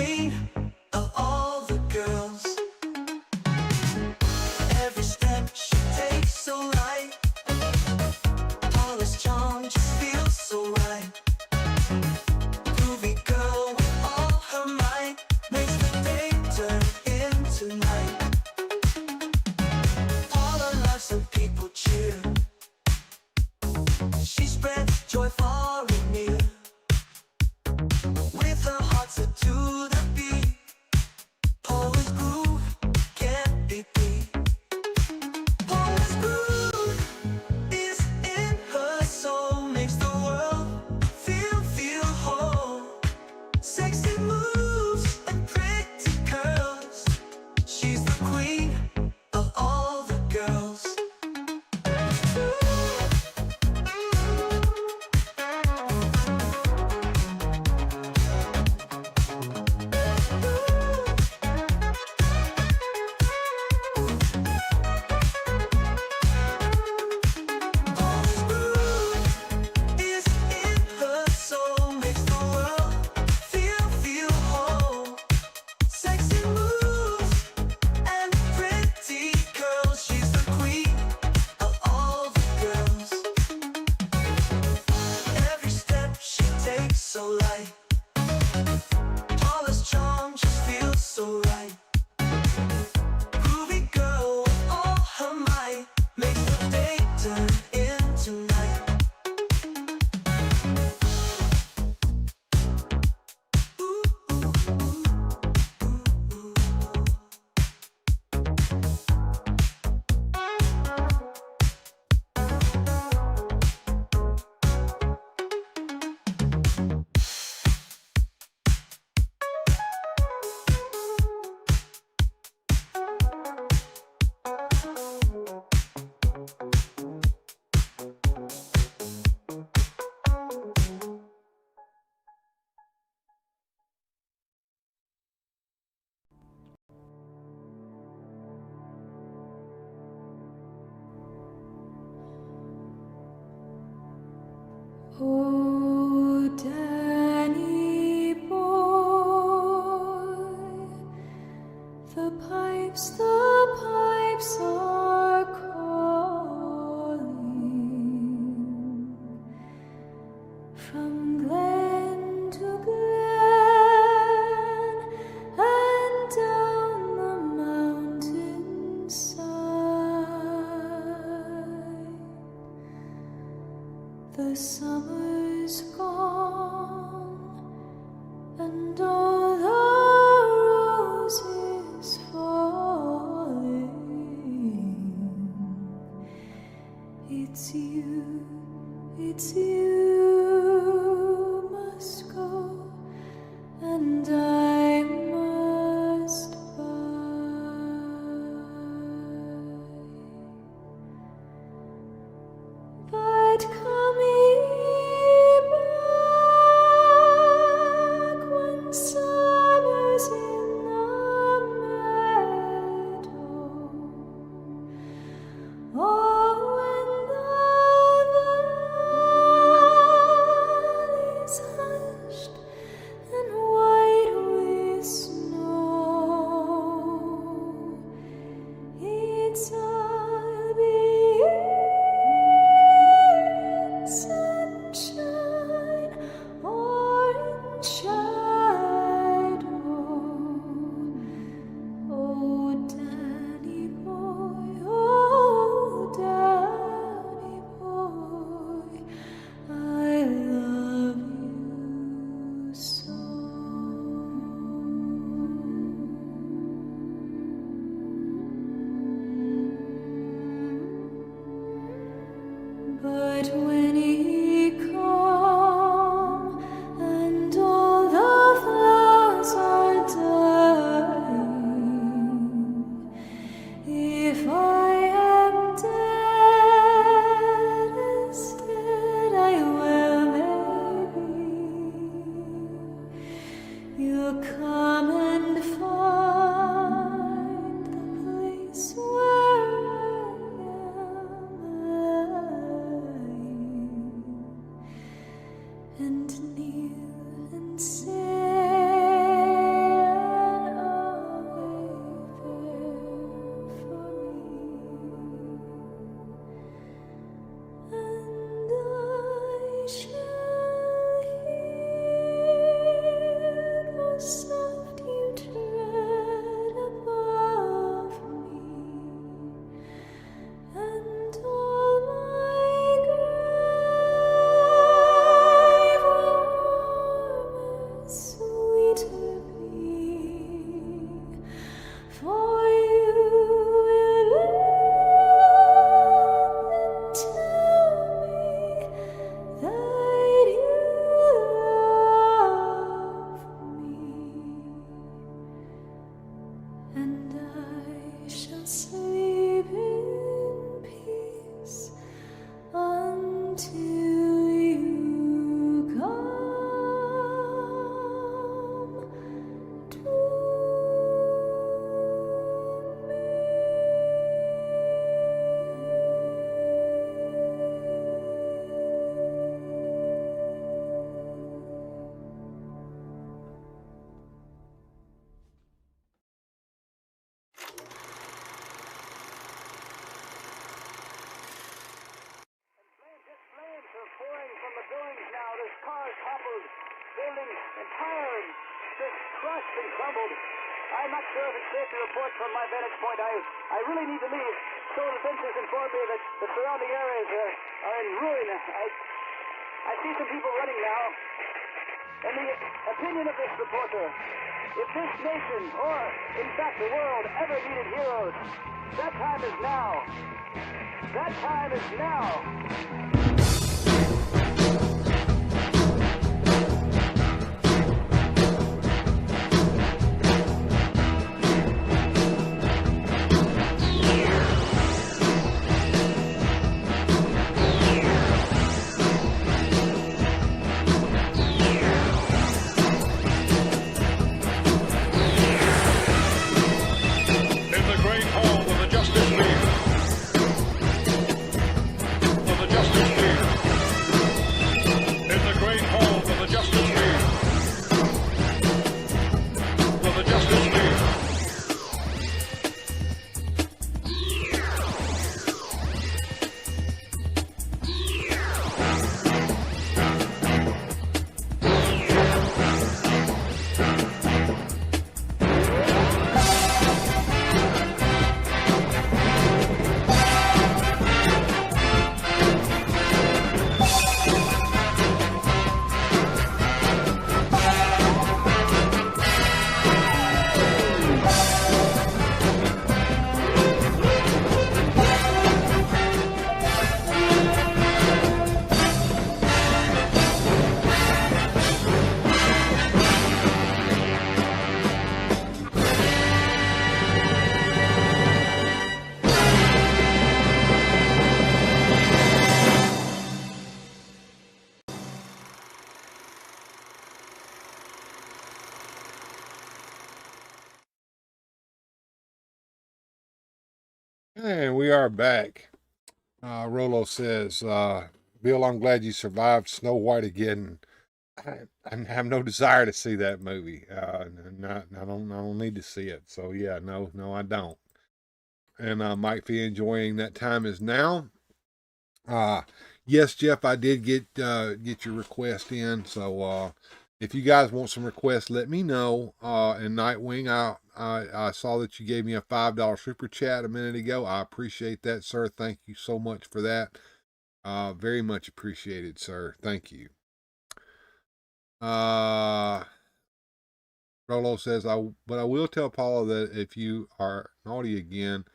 queen of all the girls. Every step she takes so light, tallest charm just feels so right. Groovy girl with all her might makes the day turn into night. All her lives and people cheer. She spreads joy far and near. With her heart set to the beat, Paula's groove can't be beat. Paula's groove is in her soul, makes the world feel whole. Sexy moves and pretty curls, she's the queen of all the girls. Paula's groove is in her soul, makes the world feel whole. Sexy moves and pretty curls, she's the queen of all the girls. Every step she takes so light, tallest charm just feels so right. Groovy girl with all her might makes the day turn into night. Ooh, Oh, Danny boy, the pipes are calling from glen to glen and down the mountainside. The summer's gone and all the roses falling. It's you must go and I must buy. But come here. and I shall sleep in peace until you come to me. Flames are pouring from the buildings now. There's cars toppled, buildings entire, just crushed and crumbled. I'm not sure if it's safe to report from my vantage point. I really need to leave. Civil Defense has informed me that the surrounding areas are in ruin. I see some people running now. In the opinion of this reporter, if this nation, or in fact the world, ever needed heroes, that time is now. That time is now. In the great hall of the Justice League. Of the Justice League. In the great hall of the Justice League. Of the Justice League. And we are back. Rolo says, Bill, I'm glad you survived Snow White again. I have no desire to see that movie. I don't need to see it. So yeah, no, I don't. And Mike Fee enjoying that time is now. Yes, Jeff, I did get your request in. So if you guys want some requests, let me know. And Nightwing, I saw that you gave me a $5 super chat a minute ago. I appreciate that, sir. Thank you so much for that. Very much appreciated, sir. Thank you. Rolo says, but I will tell Paula that if you are naughty again,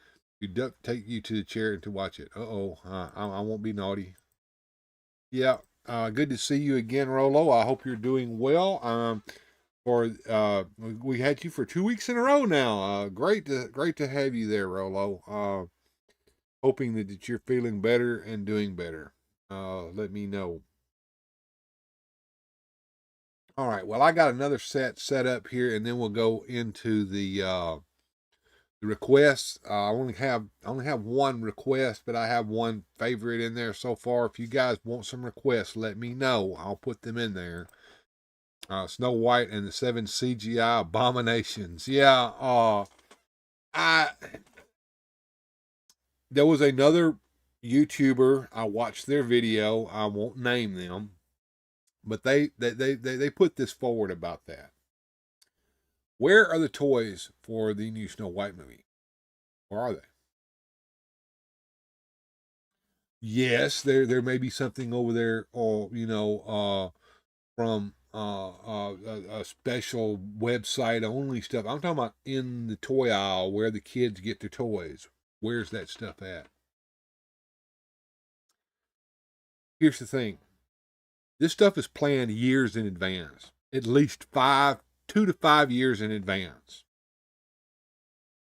you take you to the chair and to watch it. I won't be naughty. Yeah. Good to see you again, Rolo. I hope you're doing well. We had you for 2 weeks in a row now. Great to have you there, Rolo. Hoping that you're feeling better and doing better. Let me know. All right. Well, I got another set up here, and then we'll go into the requests. I only have one request, but I have one favorite in there so far. If you guys want some requests, let me know. I'll put them in there. Snow White and the 7 CGI abominations. Yeah. There was another YouTuber. I watched their video. I won't name them, but they put this forward about that. Where are the toys for the new Snow White movie? Where are they? Yes, there may be something over there, or from a special website only stuff. I'm talking about in the toy aisle where the kids get their toys. Where's that stuff at? Here's the thing. This stuff is planned years in advance, at least 2 to 5 years in advance.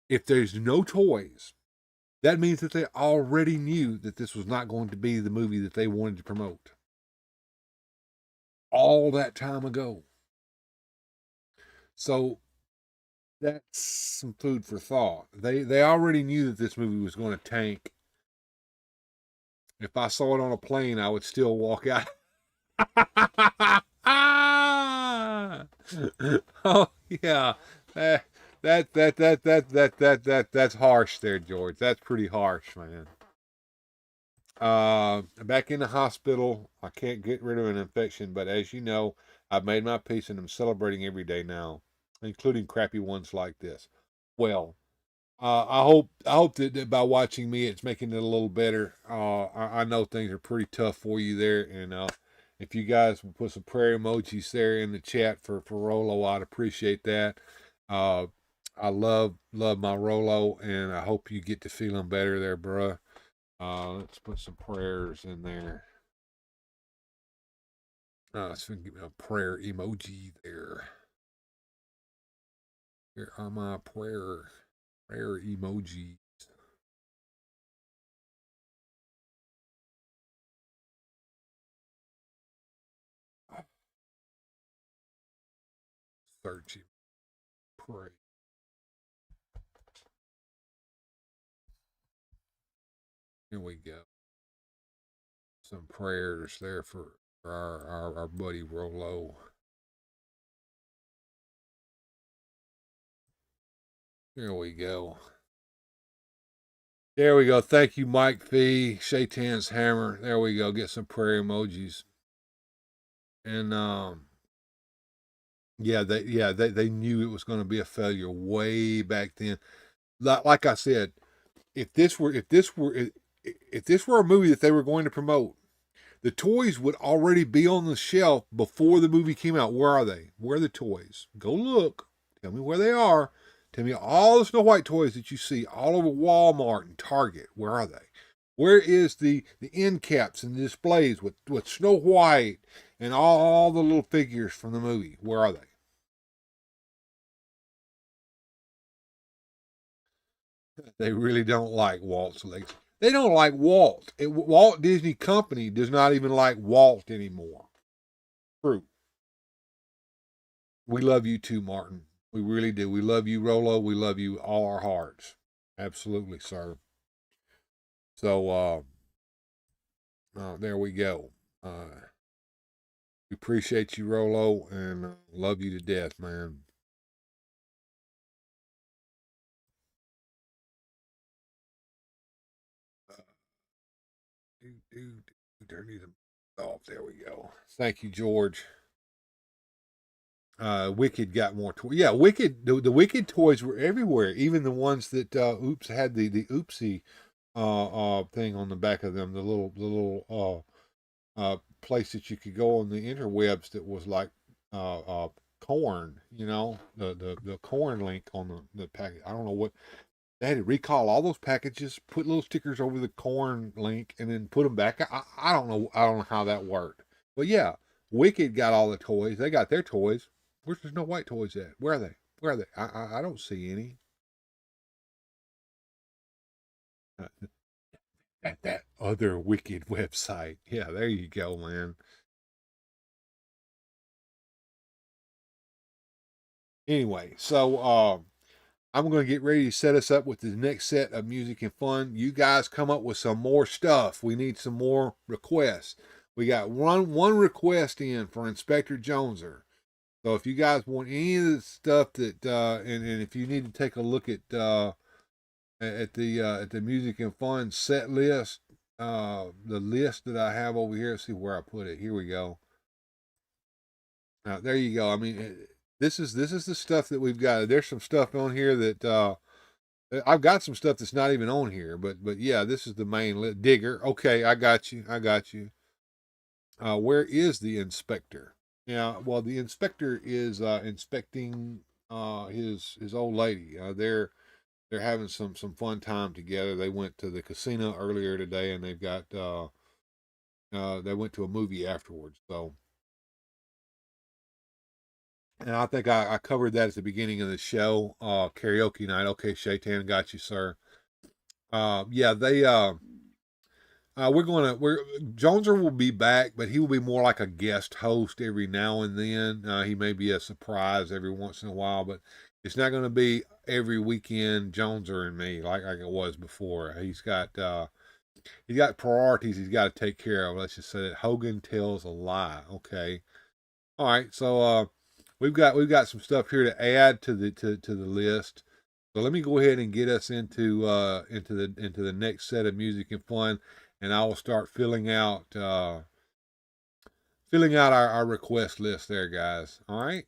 If there's no toys, that means that they already knew that this was not going to be the movie that they wanted to promote all that time ago. So that's some food for thought. They already knew that this movie was going to tank. If I saw it on a plane, I would still walk out. Oh yeah, that's harsh there, George. That's pretty harsh, man. Back in the hospital. I can't get rid of an infection, but as you know, I've made my peace and I'm celebrating every day now, including crappy ones like this. Well, I hope that by watching me, it's making it a little better. I know things are pretty tough for you there, and if you guys will put some prayer emojis there in the chat for Rolo, I'd appreciate that. I love my Rolo, and I hope you get to feeling better there, bruh. Let's put some prayers in there. Let's give me a prayer emoji there. Here are my prayer emojis. Searching. Pray. Here we go. Some prayers there for our buddy Rolo. Here we go. There we go. Thank you, Mike Fee, Shaitan's Hammer. There we go. Get some prayer emojis. And they knew it was going to be a failure way back then. Like I said, if this were a movie that they were going to promote, the toys would already be on the shelf before the movie came out. Where are they? Where are the toys? Go look. Tell me where they are. Tell me all the Snow White toys that you see all over Walmart and Target. Where are they? Where is the end caps and the displays with Snow White and all the little figures from the movie? Where are they? They really don't like Walt's legacy. They don't like Walt. Walt Disney Company does not even like Walt anymore. True. We love you too, Martin. We really do. We love you, Rolo. We love you all our hearts. Absolutely, sir. So, there we go. We appreciate you, Rolo, and love you to death, man. Turn them off. There we go. Thank you, George. Wicked got more toys. Yeah, Wicked. The Wicked toys were everywhere. Even the ones that Oops had the Oopsie thing on the back of them. The little place that you could go on the interwebs that was like corn. You know, the corn link on the package. I don't know what. They had to recall all those packages, put little stickers over the corn link, and then put them back. I don't know. I don't know how that worked. But yeah, Wicked got all the toys. They got their toys. Where's the Snow White toys at? Where are they? Where are they? I don't see any. At that other Wicked website. Yeah, there you go, man. Anyway, so I'm going to get ready to set us up with the next set of music and fun. You guys come up with some more stuff. We need some more requests. We got one request in for Inspector Joneser. So if you guys want any of the stuff that, and if you need to take a look at the music and fun set list, the list that I have over here. Let's see where I put it. Here we go. There you go. I mean, this is the stuff that we've got. There's some stuff on here that I've got some stuff that's not even on here, but yeah, this is the main list. Digger. Okay, I got you. Where is the inspector? Yeah, well, the inspector is inspecting his old lady. They're having some fun time together. They went to the casino earlier today, and they've got they went to a movie afterwards. So And I think I covered that at the beginning of the show. Karaoke night. Okay, Shaitan, got you, sir. Yeah, Joneser will be back, but he will be more like a guest host every now and then. He may be a surprise every once in a while, but it's not going to be every weekend Joneser and me like it was before. He's got priorities he's got to take care of. Let's just say that Hogan tells a lie. Okay. All right. So we've got some stuff here to add to the list. So let me go ahead and get us into the next set of music and fun, and I will start filling out our request list there, guys. All right.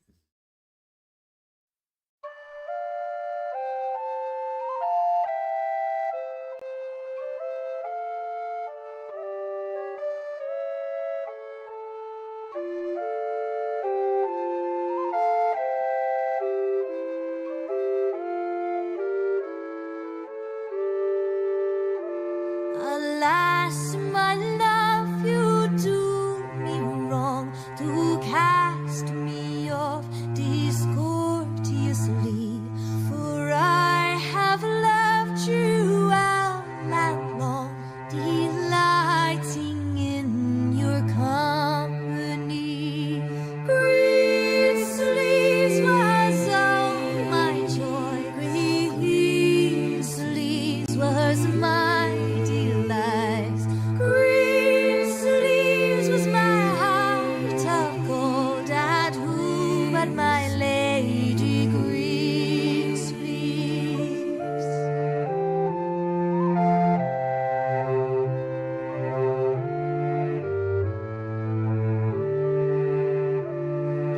Alas, my love, you do me wrong to cast me off discourteously, for I have loved you all night long, delighting in your company. Green sleeves was all my joy, green sleeves was my delights. Green sleeves was my heart of gold, and who but my lady green sleeves?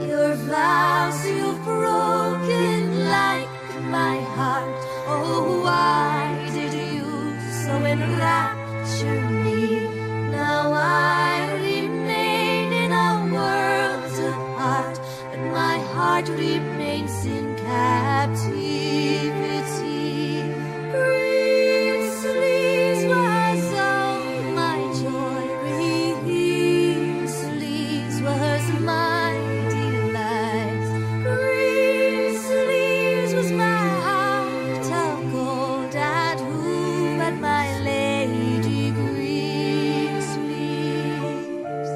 Your vows you've broken like my heart. Oh, why did you so enrapture me? Now I remain in a world apart, but my heart remains in captivity. Green sleeves was all my joy, green sleeves was my delight. Green sleeves was my heart of gold, and who but my lady green sleeves?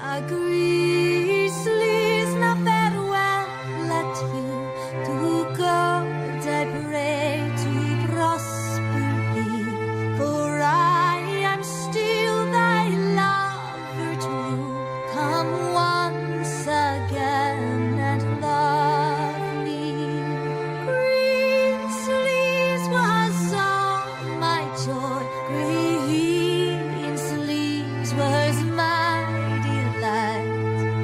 A green sleeves, now farewell, let you to God I pray to prosper thee, for I am still thy lover true. Come once again and love me. Green sleeves was all my joy, green sleeves was my delight.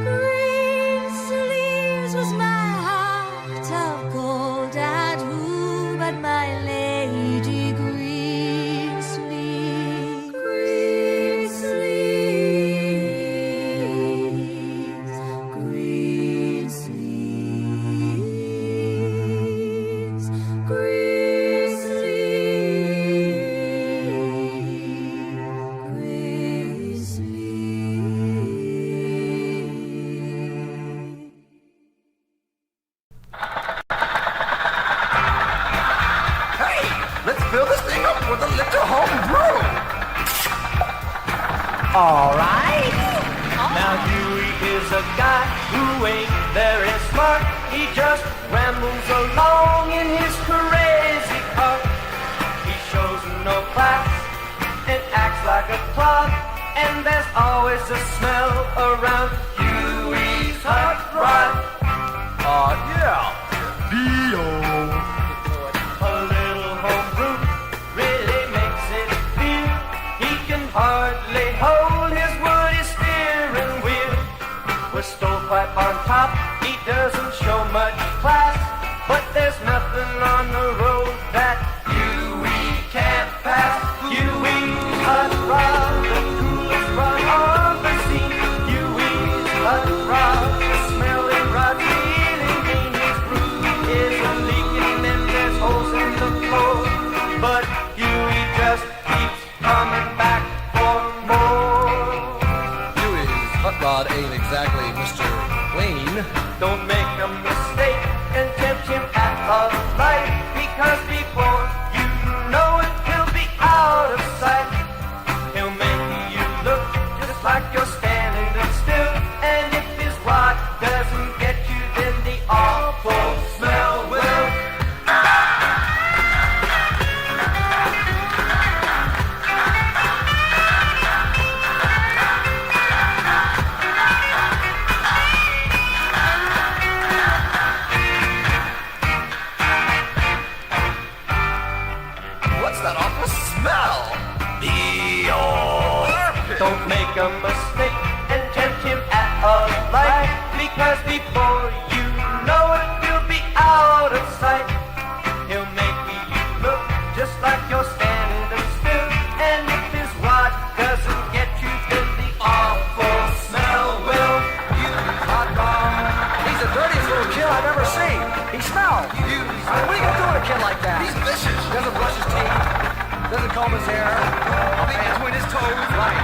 Green sleeves was my heart of gold, and who but my lady green sleeves? Green sleeves, green sleeves, green sleeves, green sleeves. Hey, let's fill this thing up with a little home brew. All right. Now Huey is a guy who ain't very smart. He just rambles along in his crazy car. He shows no class and acts like a clock. And there's always a smell around Huey's hot rod. Yeah. Dio. A little homebrew really makes it feel. He can hardly hold his woody steering wheel. With stovepipe on top, he doesn't show much class. But there's nothing on the road that Huey can't pass. Huey's hot rod, the coolest rod on the scene. Huey's hot rod, the smelling rod, feeling mean. His roof is a leaking and there's holes in the floor. But Huey Don't make a mistake and tempt him at a light, because before you know it, he'll be out of sight. He'll make you look just like you're standing there still, and if his rod doesn't get you, then the awful smell will. What's that awful smell? Don't make a mistake and tempt him at a light, because before you know it, he'll be out of sight. He'll make you look just like you're standing there still, and if his rod doesn't get you, then the awful smell will. You hot dog. He's the dirtiest little kid I've ever seen. He smells. You. What are you gonna do with a kid like that? He's vicious. Doesn't brush his teeth. Doesn't comb his hair. Between his toes. Right.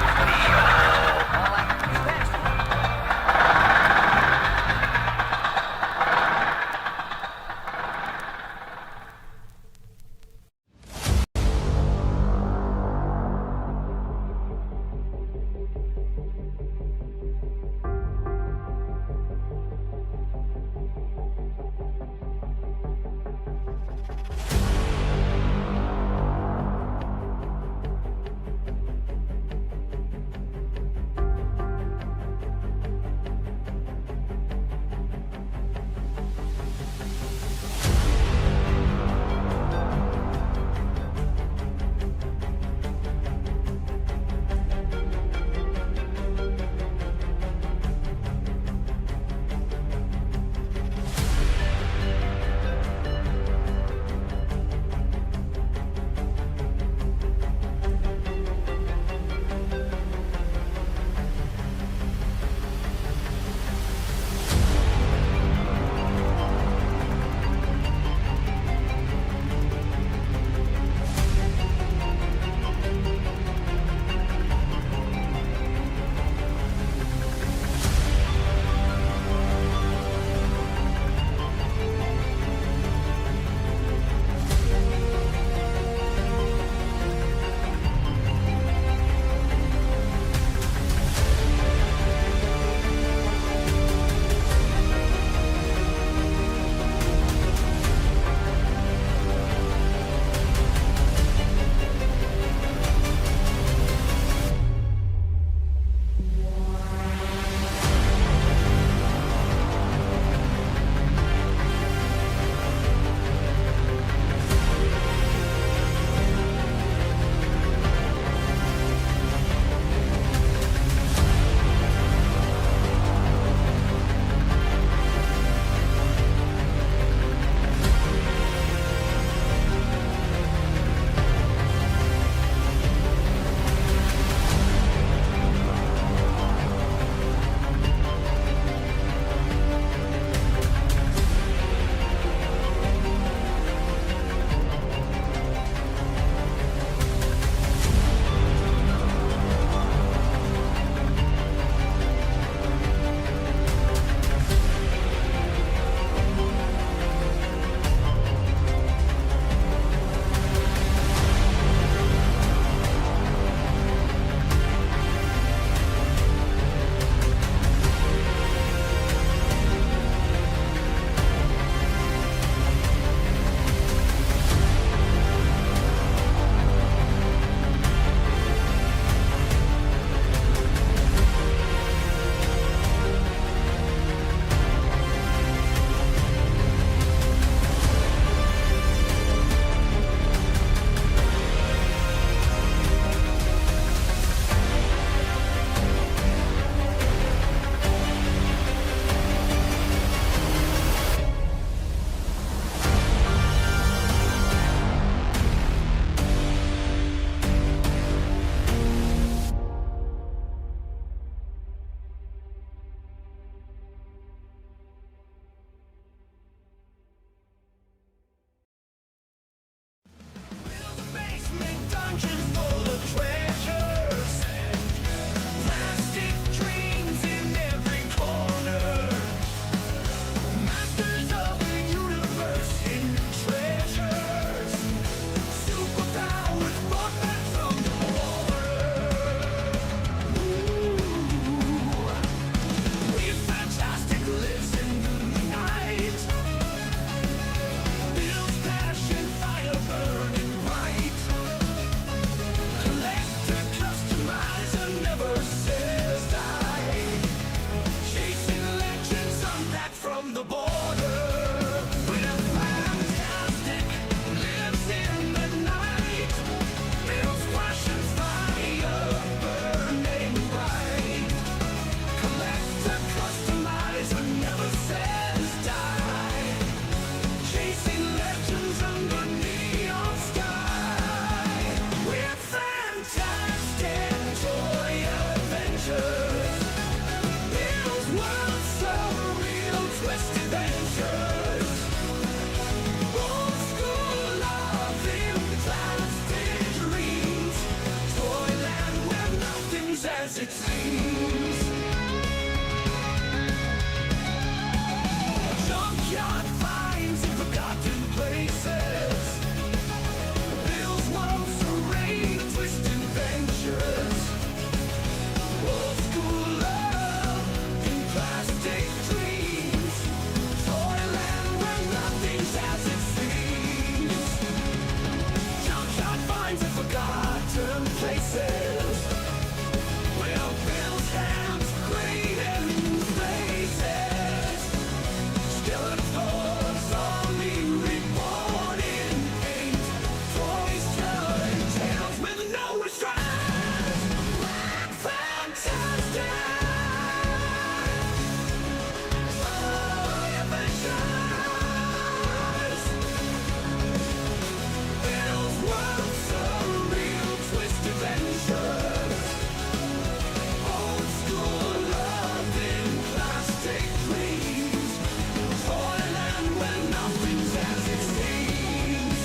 as it seems. Junkyard finds in forgotten places. Bill's loves array, twisted ventures. Old school love in plastic dreams. Toyland where nothing's as it seems. Junkyard finds in forgotten places. Well, Bill's hands great in places. Skeletons only reborn in paint. Toys telling tales with no restraint. Fantastic. Adventures. Bill's world surreal twist adventures. Old school love in plastic dreams. Toyland where nothing's as it seems.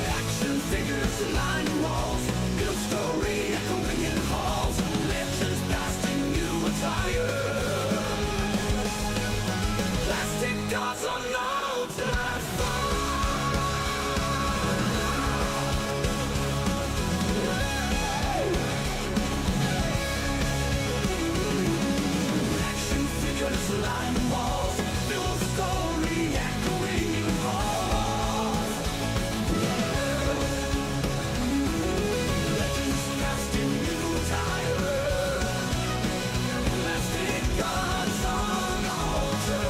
Action figures line walls. Good story echoing in halls. Legends past in new attire. Plastic gods unknown to have fun. Action figures line walls. Build story echoing in halls. Legends cast in new attire. Plastic gods on altar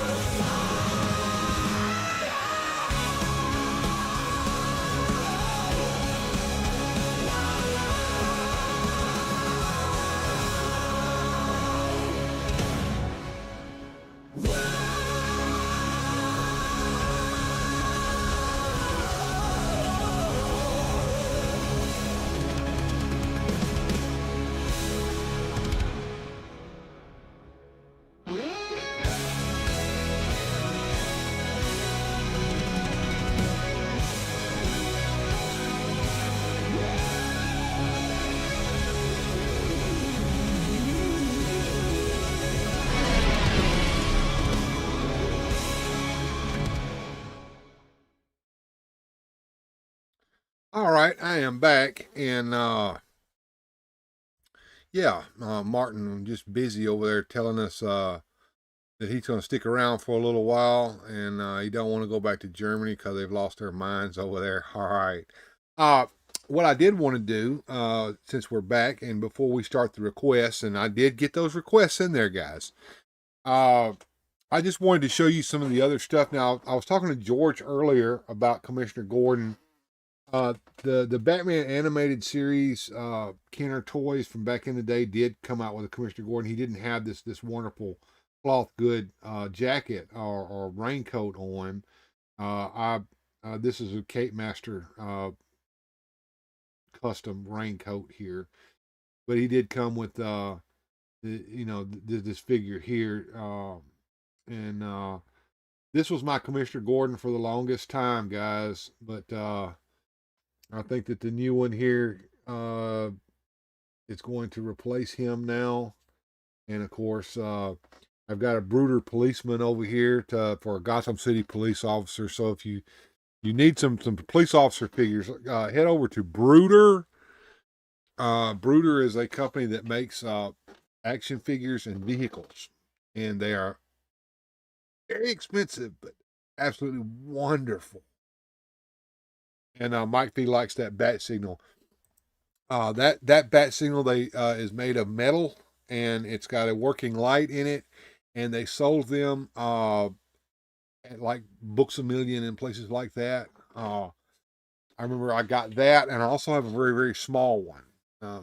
All right, I am back, and Martin just busy over there telling us that he's going to stick around for a little while, and he don't want to go back to Germany because they've lost their minds over there. All right. What I did want to do, since we're back, and before we start the requests, and I did get those requests in there, guys. I just wanted to show you some of the other stuff. Now, I was talking to George earlier about Commissioner Gordon. The Batman animated series, Kenner Toys from back in the day did come out with a Commissioner Gordon. He didn't have this wonderful cloth good jacket or raincoat on. This is a Cape Master custom raincoat here, but he did come with this figure here, and this was my Commissioner Gordon for the longest time, guys, but I think that the new one here is going to replace him now. And of course, I've got a Brooder policeman over here for a Gotham City police officer. So if you need some police officer figures, head over to Brooder. Brooder is a company that makes action figures and vehicles, and they are very expensive, but absolutely wonderful. And Mike V likes that bat signal. That bat signal is made of metal, and it's got a working light in it. And they sold them at like Books A Million and places like that. I remember I got that, and I also have a very, very small one.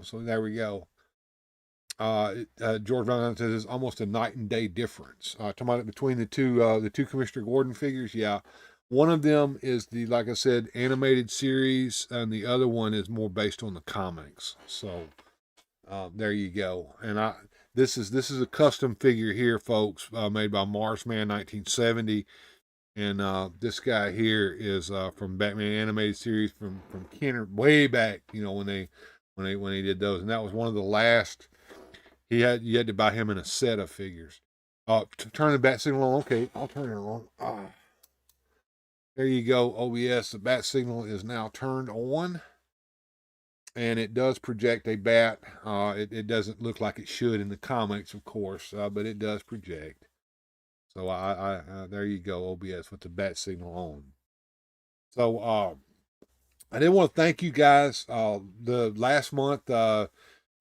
So there we go. George Van says it's almost a night and day difference. Talking about it between the two Commissioner Gordon figures, yeah. One of them is like I said, animated series, and the other one is more based on the comics. So there you go. And this is a custom figure here, folks, made by Marsman 1970. And this guy here is from Batman animated series from Kenner way back, when they when he did those, and that was one of the last. You had to buy him in a set of figures. Turn the bat signal on. Okay, I'll turn it on. There you go, OBS. The bat signal is now turned on, and it does project a bat. It doesn't look like it should in the comics, of course, but it does project. So there you go, OBS, with the bat signal on. So I did want to thank you guys. The last month,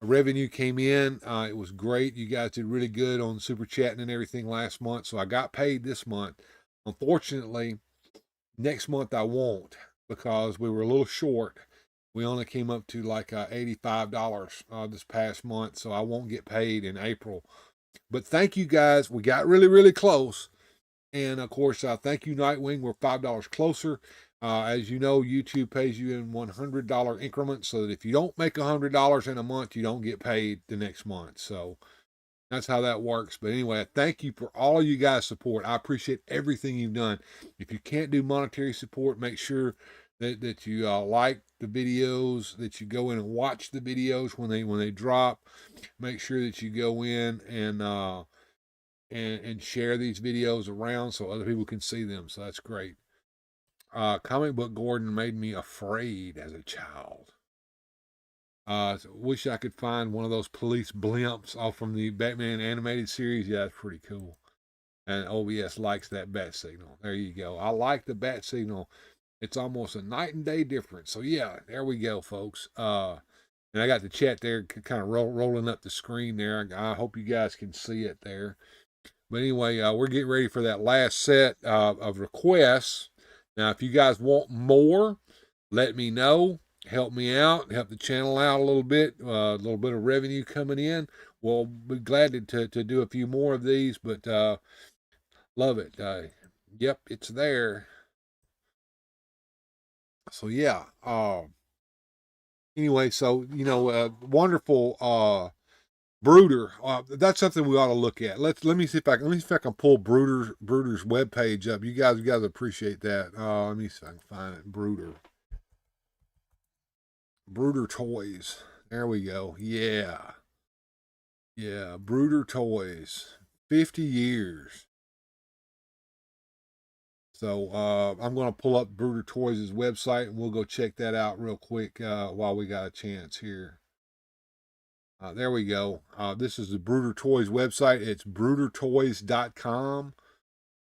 revenue came in. It was great. You guys did really good on super chatting and everything last month. So I got paid this month. Unfortunately, next month I won't, because we were a little short. We only came up to like $85 this past month, so I won't get paid in April. But thank you guys. We got really, really close. And of course, thank you, Nightwing. We're $5 closer. As you know, YouTube pays you in $100 increments, so that if you don't make $100 in a month, you don't get paid the next month. So that's how that works. But anyway, thank you for all you guys' support. I appreciate everything you've done. If you can't do monetary support, make sure that you like the videos, that you go in and watch the videos when they drop. Make sure that you go in and share these videos around so other people can see them. So that's great. Comic Book Gordon made me afraid as a child. Wish I could find one of those police blimps off from the Batman animated series. Yeah, that's pretty cool. And OBS likes that bat signal. There you go. I like the bat signal. It's almost a night and day difference. So yeah, there we go, folks. And I got the chat there kind of rolling up the screen there. I hope you guys can see it there. But anyway, we're getting ready for that last set of requests. Now, if you guys want more, let me know. Help me out. Help the channel out a little bit of revenue coming in. We'll be glad to do a few more of these, but love it. Yep, it's there. So, yeah. Anyway, so, wonderful Brooder. That's something we ought to look at. Let me see if I can pull Brooder's webpage up. You guys appreciate that. Let me see if I can find it. Brooder Toys. There we go. Yeah. Brooder Toys. 50 years. So I'm going to pull up Brooder Toys' website, and we'll go check that out real quick while we got a chance here. There we go. This is the Brooder Toys website. It's broodertoys.com.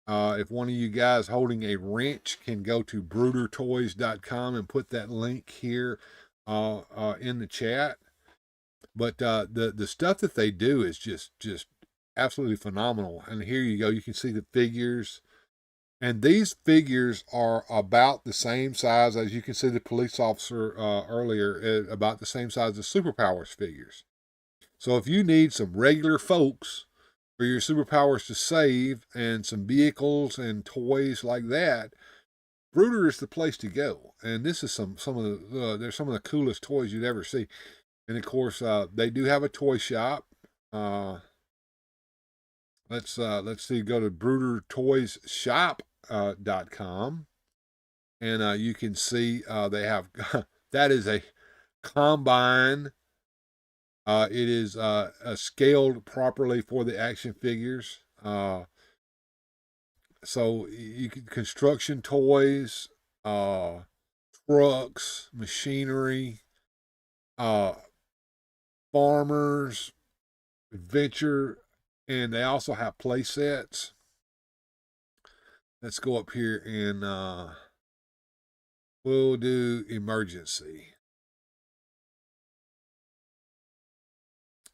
If one of you guys holding a wrench can go to broodertoys.com and put that link here in the chat. But the stuff that they do is just absolutely phenomenal. And here you go. You can see the figures. And these figures are about the same size as you can see the police officer earlier, about the same size as Superpowers figures. So if you need some regular folks for your superpowers to save and some vehicles and toys like that, Brooder is the place to go. And this is some of the coolest toys you'd ever see. And of course, they do have a toy shop. Let's see. Go to broodertoysshop.com, and you can see they have that is a combine. It is scaled properly for the action figures. So you can construction toys, trucks, machinery, farmers, adventure, and they also have play sets. Let's go up here and we'll do emergency.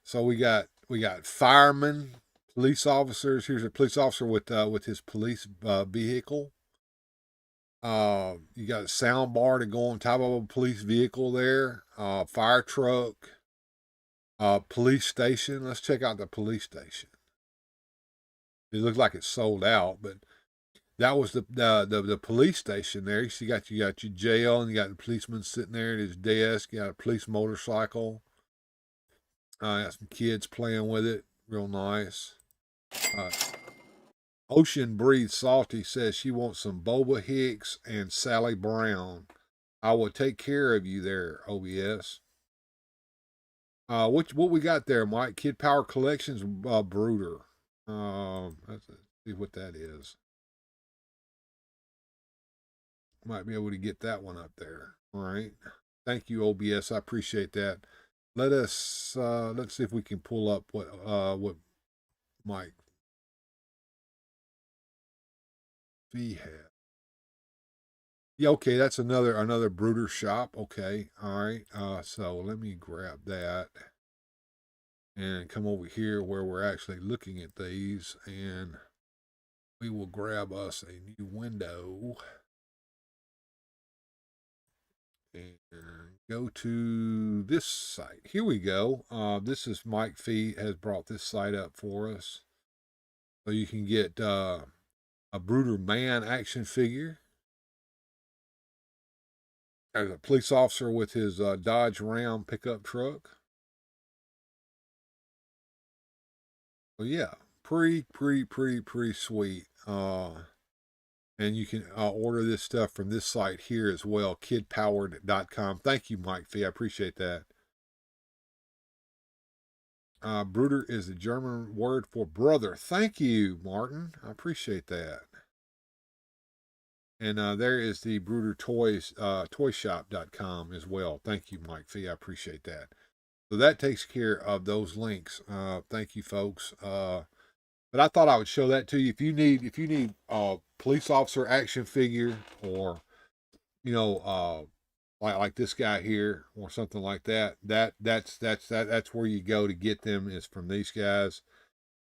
So we got firemen, police officers. Here's a police officer with his police vehicle. You got a sound bar to go on top of a police vehicle there. Fire truck. Police station. Let's check out the police station. It looks like it's sold out, but that was the police station there. You got your jail, and you got the policeman sitting there at his desk. You got a police motorcycle. Got some kids playing with it. Real nice. Ocean Breathe Salty says she wants some Boba Hicks and Sally Brown. I will take care of you there, OBS. What we got there, Mike? Kid Power Collections, Brooder. Let's see what that is. Might be able to get that one up there. All right. Thank you, OBS. I appreciate that. Let's see if we can pull up what Mike Fee had. Yeah, okay, that's another Brooder shop. Okay, all right. So let me grab that and come over here where we're actually looking at these, and we will grab us a new window and go to this site. Here we go. This is Mike Fee has brought this site up for us, so you can get a Brooder man action figure. There's a police officer with his Dodge Ram pickup truck. So yeah, pretty sweet. And you can order this stuff from this site here as well, kidpowered.com. Thank you, Mike Fee. I appreciate that. Brooder is the German word for brother. Thank you, Martin. I appreciate that. And there is the Brooder Toys, toyshop.com as well. Thank you, Mike Fee. I appreciate that. So that takes care of those links. Thank you, folks. But I thought I would show that to you. If you need a police officer action figure, or like this guy here or something like that, that's where you go to get them, is from these guys.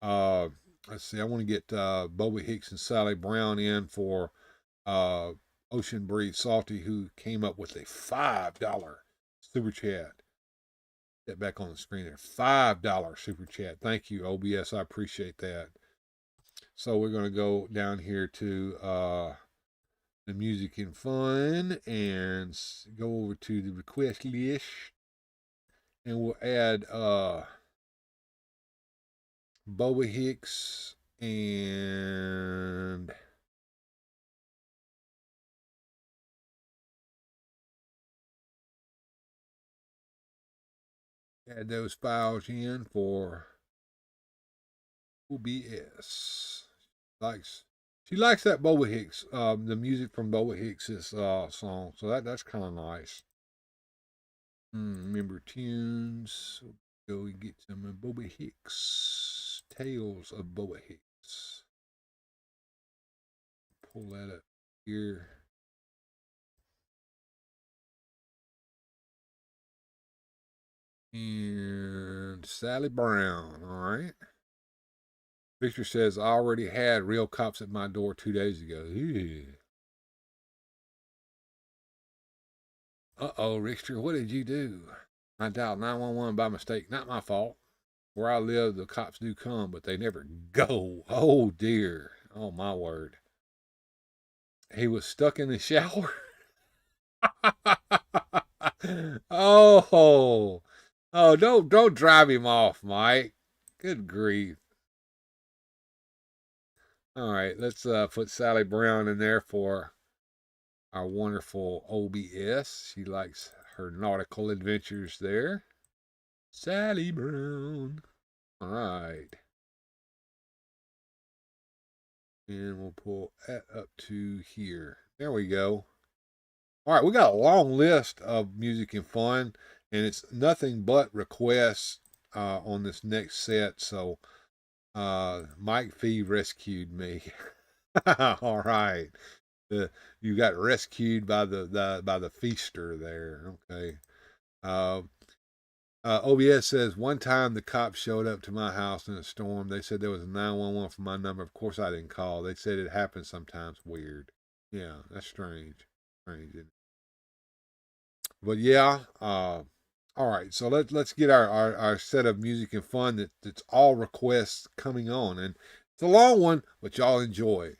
Let's see. I want to get Boba Hicks and Sally Brown in for Ocean Breed Salty, who came up with a $5 super chat. Get back on the screen there. $5 super chat. Thank you, OBS. I appreciate that. So we're going to go down here to the music and fun and go over to the request list, and we'll add Boba Hicks and add those files in for OBS. She likes that Boba Hicks, the music from Boba Hicks' song. So that's kind of nice. Remember tunes. Go and get some Boba Hicks. Tales of Boba Hicks. Pull that up here. And Sally Brown, all right. Victor says, I already had real cops at my door 2 days ago. Ew. Uh-oh, Rickster, what did you do? I dialed 911 by mistake. Not my fault. Where I live, the cops do come, but they never go. Oh, dear. Oh, my word. He was stuck in the shower? Oh, don't drive him off, Mike. Good grief. All right, let's put Sally Brown in there for our wonderful OBS. She likes her nautical adventures there. Sally Brown. All right. And we'll pull that up to here. There we go. All right, we got a long list of music and fun, and it's nothing but requests on this next set. So Mike Fee rescued me. All right. You got rescued by the feaster there. Okay. OBS says, one time the cops showed up to my house in a storm. They said there was a 911 for my number. Of course I didn't call. They said it happens sometimes. Weird. Yeah, that's strange. Strange, isn't it? But yeah, all right. So let's get our set of music and fun that's all requests coming on, and it's a long one, but y'all enjoy.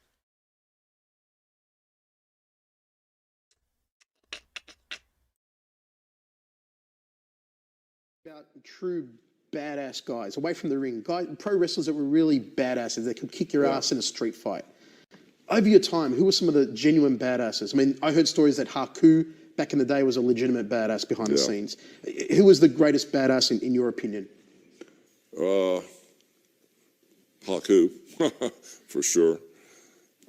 About true badass guys away from the ring, pro wrestlers that were really badasses that could kick your ass in a street fight. Over your time, who were some of the genuine badasses? I mean, I heard stories that Haku back in the day was a legitimate badass behind the scenes. Who was the greatest badass in your opinion? Haku, for sure.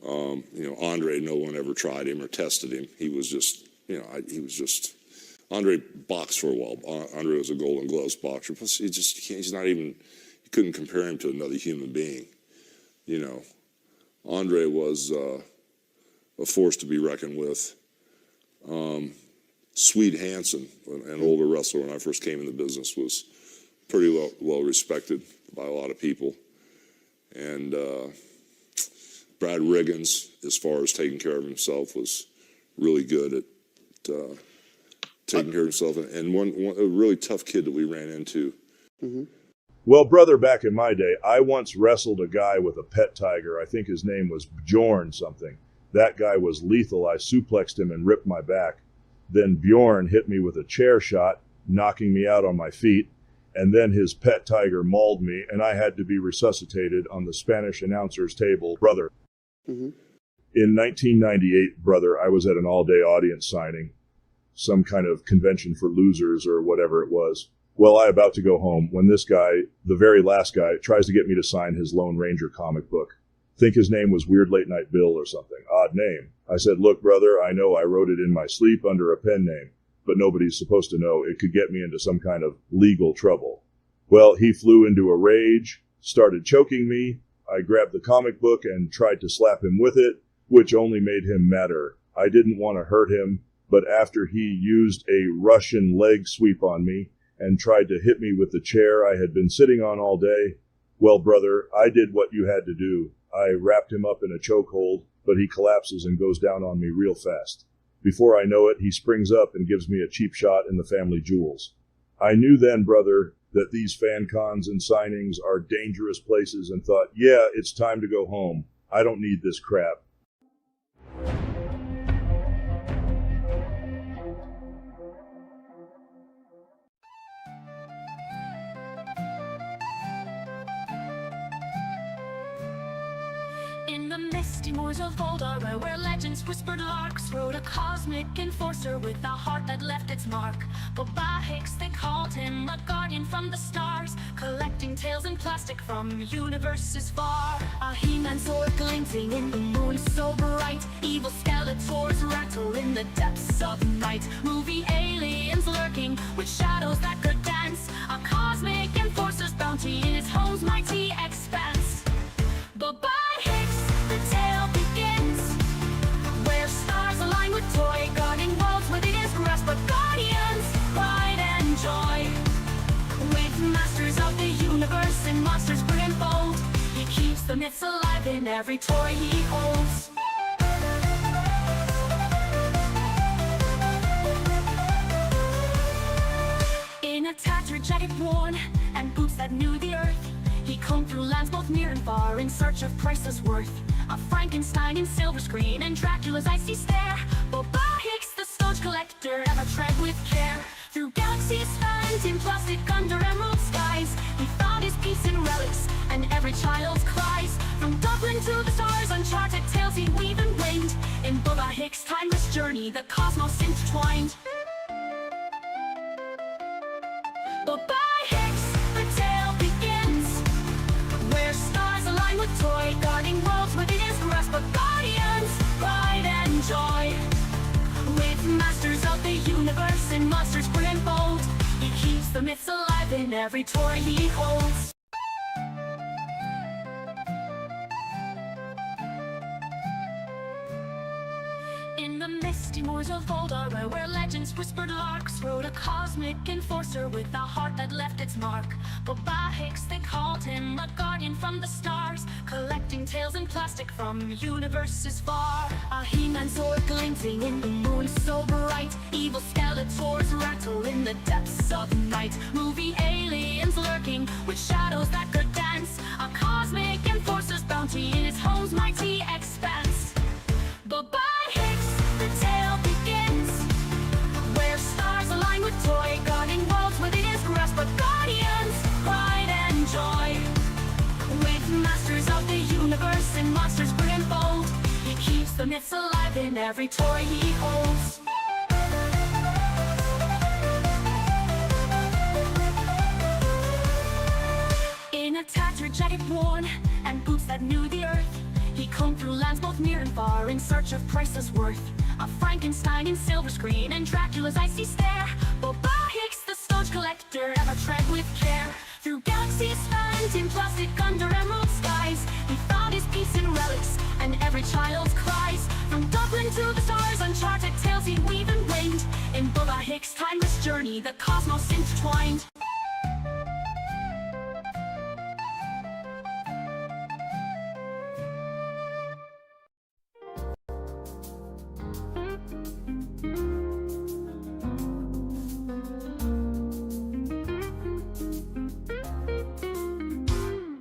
Andre, no one ever tried him or tested him. He was just, Andre boxed for a while. Andre was a Golden Gloves boxer. Plus, he's not even, you couldn't compare him to another human being. Andre was a force to be reckoned with. Swede Hansen, an older wrestler when I first came in the business, was pretty well respected by a lot of people. And Brad Riggins, as far as taking care of himself, was really good at taking care of himself. And a really tough kid that we ran into. Mm-hmm. Well, brother, back in my day, I once wrestled a guy with a pet tiger. I think his name was Bjorn something. That guy was lethal. I suplexed him and ripped my back. Then Bjorn hit me with a chair shot, knocking me out on my feet. And then his pet tiger mauled me, and I had to be resuscitated on the Spanish announcer's table. Brother, mm-hmm. In 1998, brother, I was at an all-day audience signing, some kind of convention for losers or whatever it was. Well, I about to go home when this guy, the very last guy, tries to get me to sign his Lone Ranger comic book. Think his name was Weird Late Night Bill or something. Odd name. I said, look, brother, I know I wrote it in my sleep under a pen name, but nobody's supposed to know. It could get me into some kind of legal trouble. Well, he flew into a rage, started choking me. I grabbed the comic book and tried to slap him with it, which only made him madder. I didn't want to hurt him, but after he used a Russian leg sweep on me and tried to hit me with the chair I had been sitting on all day, well, brother, I did what you had to do. I wrapped him up in a chokehold, but he collapses and goes down on me real fast. Before I know it, he springs up and gives me a cheap shot in the family jewels. I knew then, brother, that these fan cons and signings are dangerous places and thought, yeah, it's time to go home. I don't need this crap. In the misty moors of Goldar, where legends whispered larks rode a cosmic enforcer with a heart that left its mark. Boba Hicks, they called him a guardian from the stars, collecting tales in plastic from universes far. A He-Man sword glinting in the moon so bright, evil Skeletors rattle in the depths of night. Movie aliens lurking with shadows that could dance, a cosmic enforcer's bounty in its home's mighty expanse. Boba Hicks, the tale begins, where stars align with toy, guarding worlds within his grasp, but guardians, pride and joy. With masters of the universe and monsters grim and bold, he keeps the myths alive in every toy he holds. In a tattered jacket worn and boots that knew the earth, he combed through lands both near and far in search of priceless worth. A Frankenstein in silver screen and Dracula's icy stare. Boba Hicks, the stone collector, ever tread with care. Through galaxies spanned in plastic under emerald skies, he found his peace in relics and every child's cries. From Dublin to the stars, uncharted tales he weave and winged. In Boba Hicks' timeless journey, the cosmos intertwined. Boba Hicks, the tale begins, where stars align with toy, guarding worlds within his grasp, but guardians, pride and joy. With masters of the universe and monsters grim and bold, he keeps the myths alive in every toy he holds. In the misty moors of Goldar, where legends whispered larks rode a cosmic enforcer with a heart that left its mark. Boba Hicks, they called him a guardian from the stars, collecting tales in plastic from universes far. A He-Man sword glinting in the moon so bright, evil Skeletors rattle in the depths of night. Movie aliens lurking with shadows that could dance, a cosmic enforcer's bounty in its home's mighty expanse. Boba Hicks, the tale begins, where stars align with toy, guarding worlds within his grasp, but guardians, pride and joy. With masters of the universe and monsters grim and bold, he keeps the myths alive in every toy he holds. a tattered jacket worn and boots that knew the earth. He combed through lands both near and far in search of priceless worth. A Frankenstein in silver screen and Dracula's icy stare. Boba Hicks, the stone collector, ever tread with care. Through galaxies spanned in plastic under emerald skies, he found his peace in relics and every child's cries. From Dublin to the stars, uncharted tales he weave and winged. In Boba Hicks' timeless journey, the cosmos intertwined.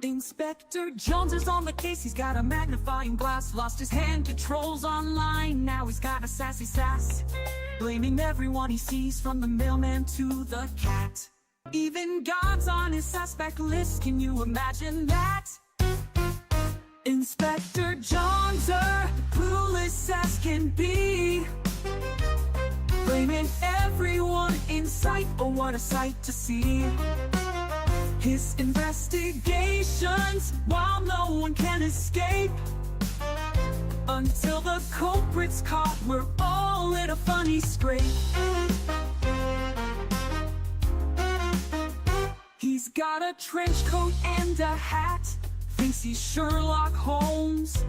Inspector Jones is on the case, he's got a magnifying glass. Lost his hand to trolls online, now he's got a sassy sass. Blaming everyone he sees, from the mailman to the cat. Even God's on his suspect list, can you imagine that? Inspector Jones, clueless as can be. Blaming everyone in sight, oh what a sight to see. His investigations, while no one can escape. Until the culprit's caught, we're all in a funny scrape. He's got a trench coat and a hat, thinks he's Sherlock Holmes.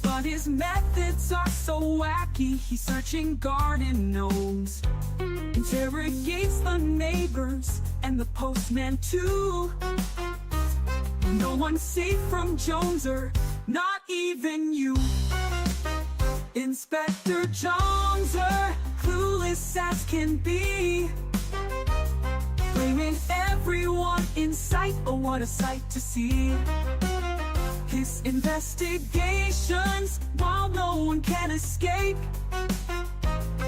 But his methods are so wacky, he's searching garden gnomes. Interrogates the neighbors and the postman too. No one's safe from Joneser, not even you. Inspector Joneser, clueless as can be. Blaming everyone in sight, oh what a sight to see. His investigations, while no one can escape.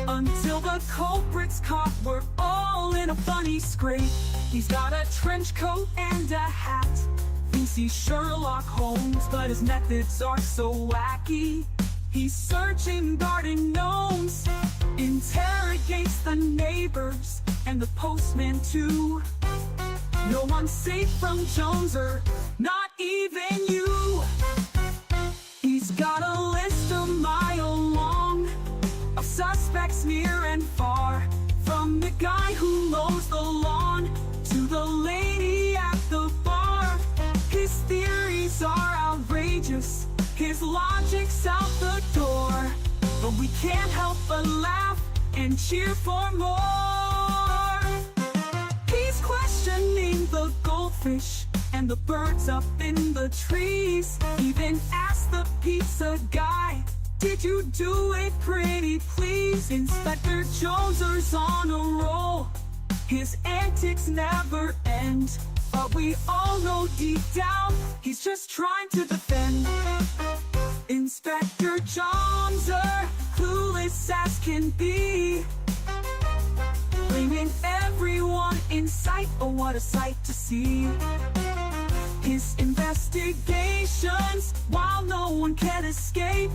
Until the culprit's caught, we're all in a funny scrape. He's got a trench coat and a hat, thinks he's Sherlock Holmes. But his methods are so wacky, he's searching garden gnomes. Interrogates the neighbors and the postman too. No one's safe from Joneser, not even you. He's got a list a mile long of suspects near and far. From the guy who mows the lawn to the lady at the bar. His theories are outrageous, his logic's out the door. But we can't help but laugh and cheer for more. He's questioning the goldfish and the birds up in the trees. Even asked the pizza guy, did you do it pretty please? Inspector Joneser's on a roll, his antics never end. But we all know deep down, he's just trying to defend. Inspector Joneser, clueless as can be. Blaming everyone in sight, oh what a sight to see. His investigations, while no one can escape.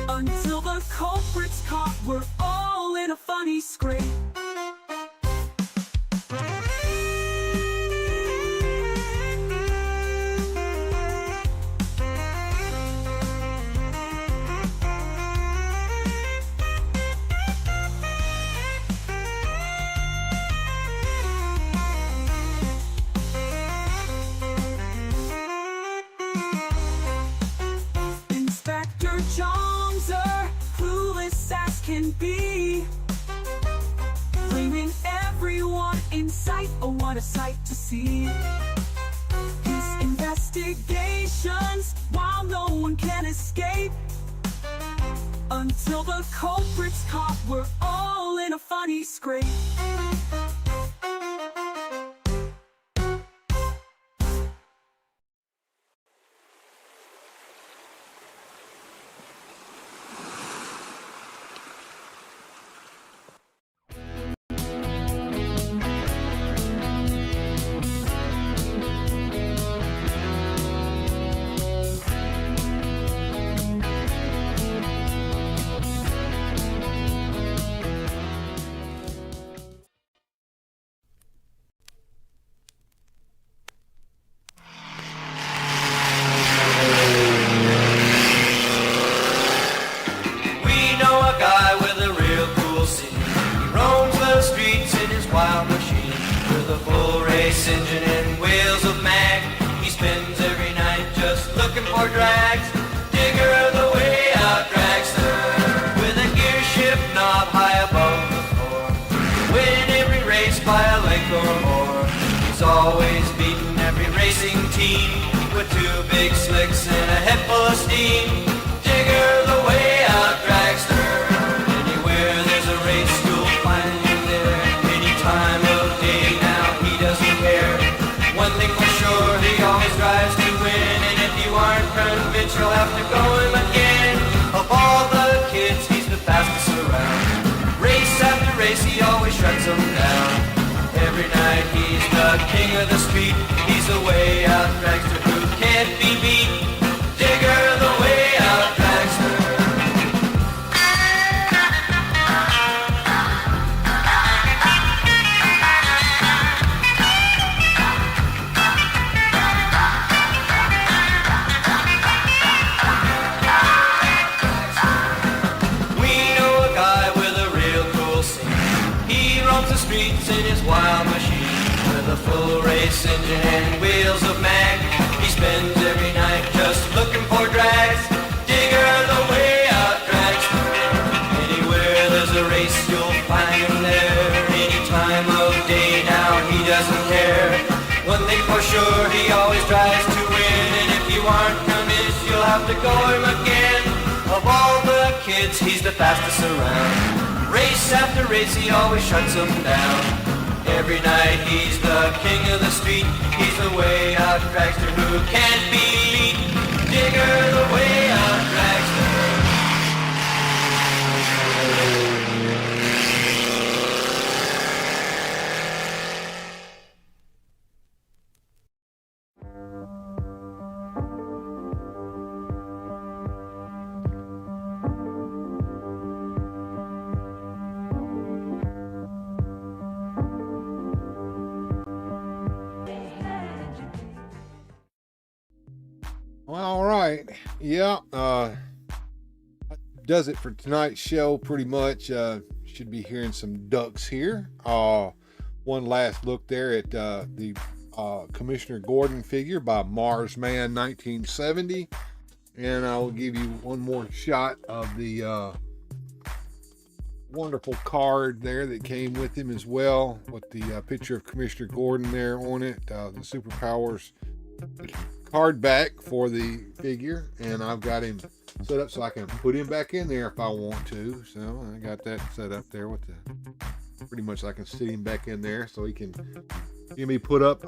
Until the culprit's caught, we're all in a funny scrape. Can be. Blaming everyone in sight, oh what a sight to see. His investigations, while no one can escape. Until the culprit's caught, we're all in a funny scrape. always beating every racing team with 2 big slicks and a head full of steam. Digger the way out dragster. Anywhere there's a race, you'll find him there. Any time of day now, he doesn't care. One thing for sure, he always tries to win. And if you aren't convinced, you'll have to go him again. Of all the kids, he's the fastest around. Race after race, he always shuts them down. Every night he's the king of the street. He's the way out dragster who can't be beat. Digger the way out dragster. We know a guy with a real cool scene. He roams the streets in his wild machine with a full race engine and wheels of mag. He spends every night just looking for drags. Digger the way out dragster. Anywhere there's a race, you'll find him there. Any time of day now, he doesn't care. One thing for sure, he always tries to win. And if you aren't convinced, you'll have to go him again. Of all the kids, he's the fastest around. Race after race, he always shuts them down. Every night he's the king of the street. He's the way out dragster who can't be beat. Digger the way out dragster. Well, all right. Yeah. Does it for tonight's show pretty much. Should be hearing some ducks here. One last look there at the Commissioner Gordon figure by Marsman 1970. And I'll give you one more shot of the wonderful card there that came with him as well, with the picture of Commissioner Gordon there on it. The Superpowers card back for the figure, and I've got him set up so I can put him back in there if I want to. So I got that set up there with the pretty much I can sit him back in there so he can be put up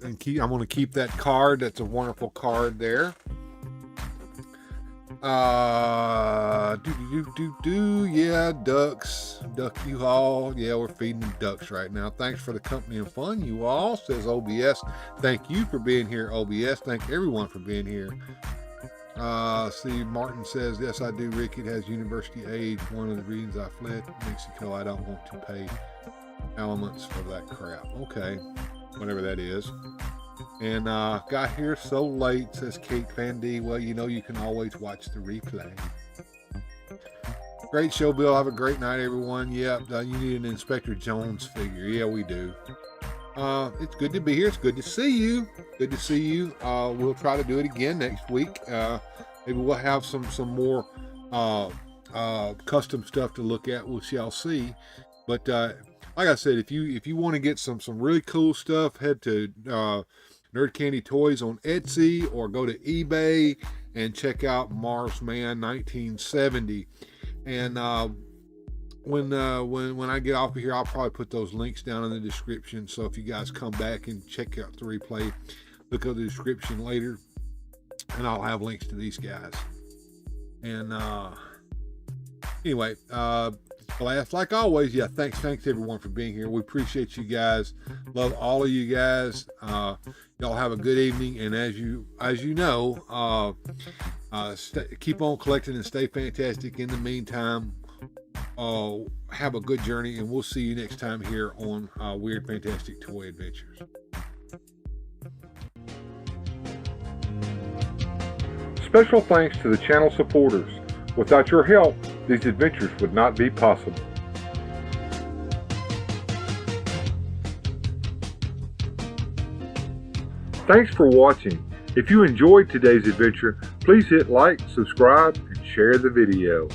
and keep. I'm going to keep that card. That's a wonderful card there. Yeah, ducks, duck you all. Yeah, we're feeding ducks right now. Thanks for the company and fun, you all, says OBS. Thank you for being here, OBS. Thank everyone for being here. Steve Martin says, yes, I do, Rick. It has university age. One of the reasons I fled Mexico, I don't want to pay elements for that crap. Okay, whatever that is. And got here so late, says Kate Van D. Well, you know you can always watch the replay. Great show, Bill. Have a great night, everyone. Yeah, you need an Inspector Jones figure. Yeah, we do. It's good to be here. It's good to see you. Good to see you. We'll try to do it again next week. Maybe we'll have some more custom stuff to look at. We shall see. But like I said, if you want to get some really cool stuff, head to NerdCandy Toys on Etsy or go to eBay and check out Marsman 1970. And when I get off of here, I'll probably put those links down in the description. So if you guys come back and check out the replay, look at the description later, and I'll have links to these guys. And anyway, like always, yeah, thanks everyone for being here. We appreciate you guys. Love all of you guys. Y'all have a good evening, and as you know, keep on collecting and stay fantastic. In the meantime, have a good journey, and we'll see you next time here on Weird Fantastic Toy Adventures. Special thanks to the channel supporters. Without your help, these adventures would not be possible. Thanks for watching. If you enjoyed today's adventure, please hit like, subscribe, and share the video.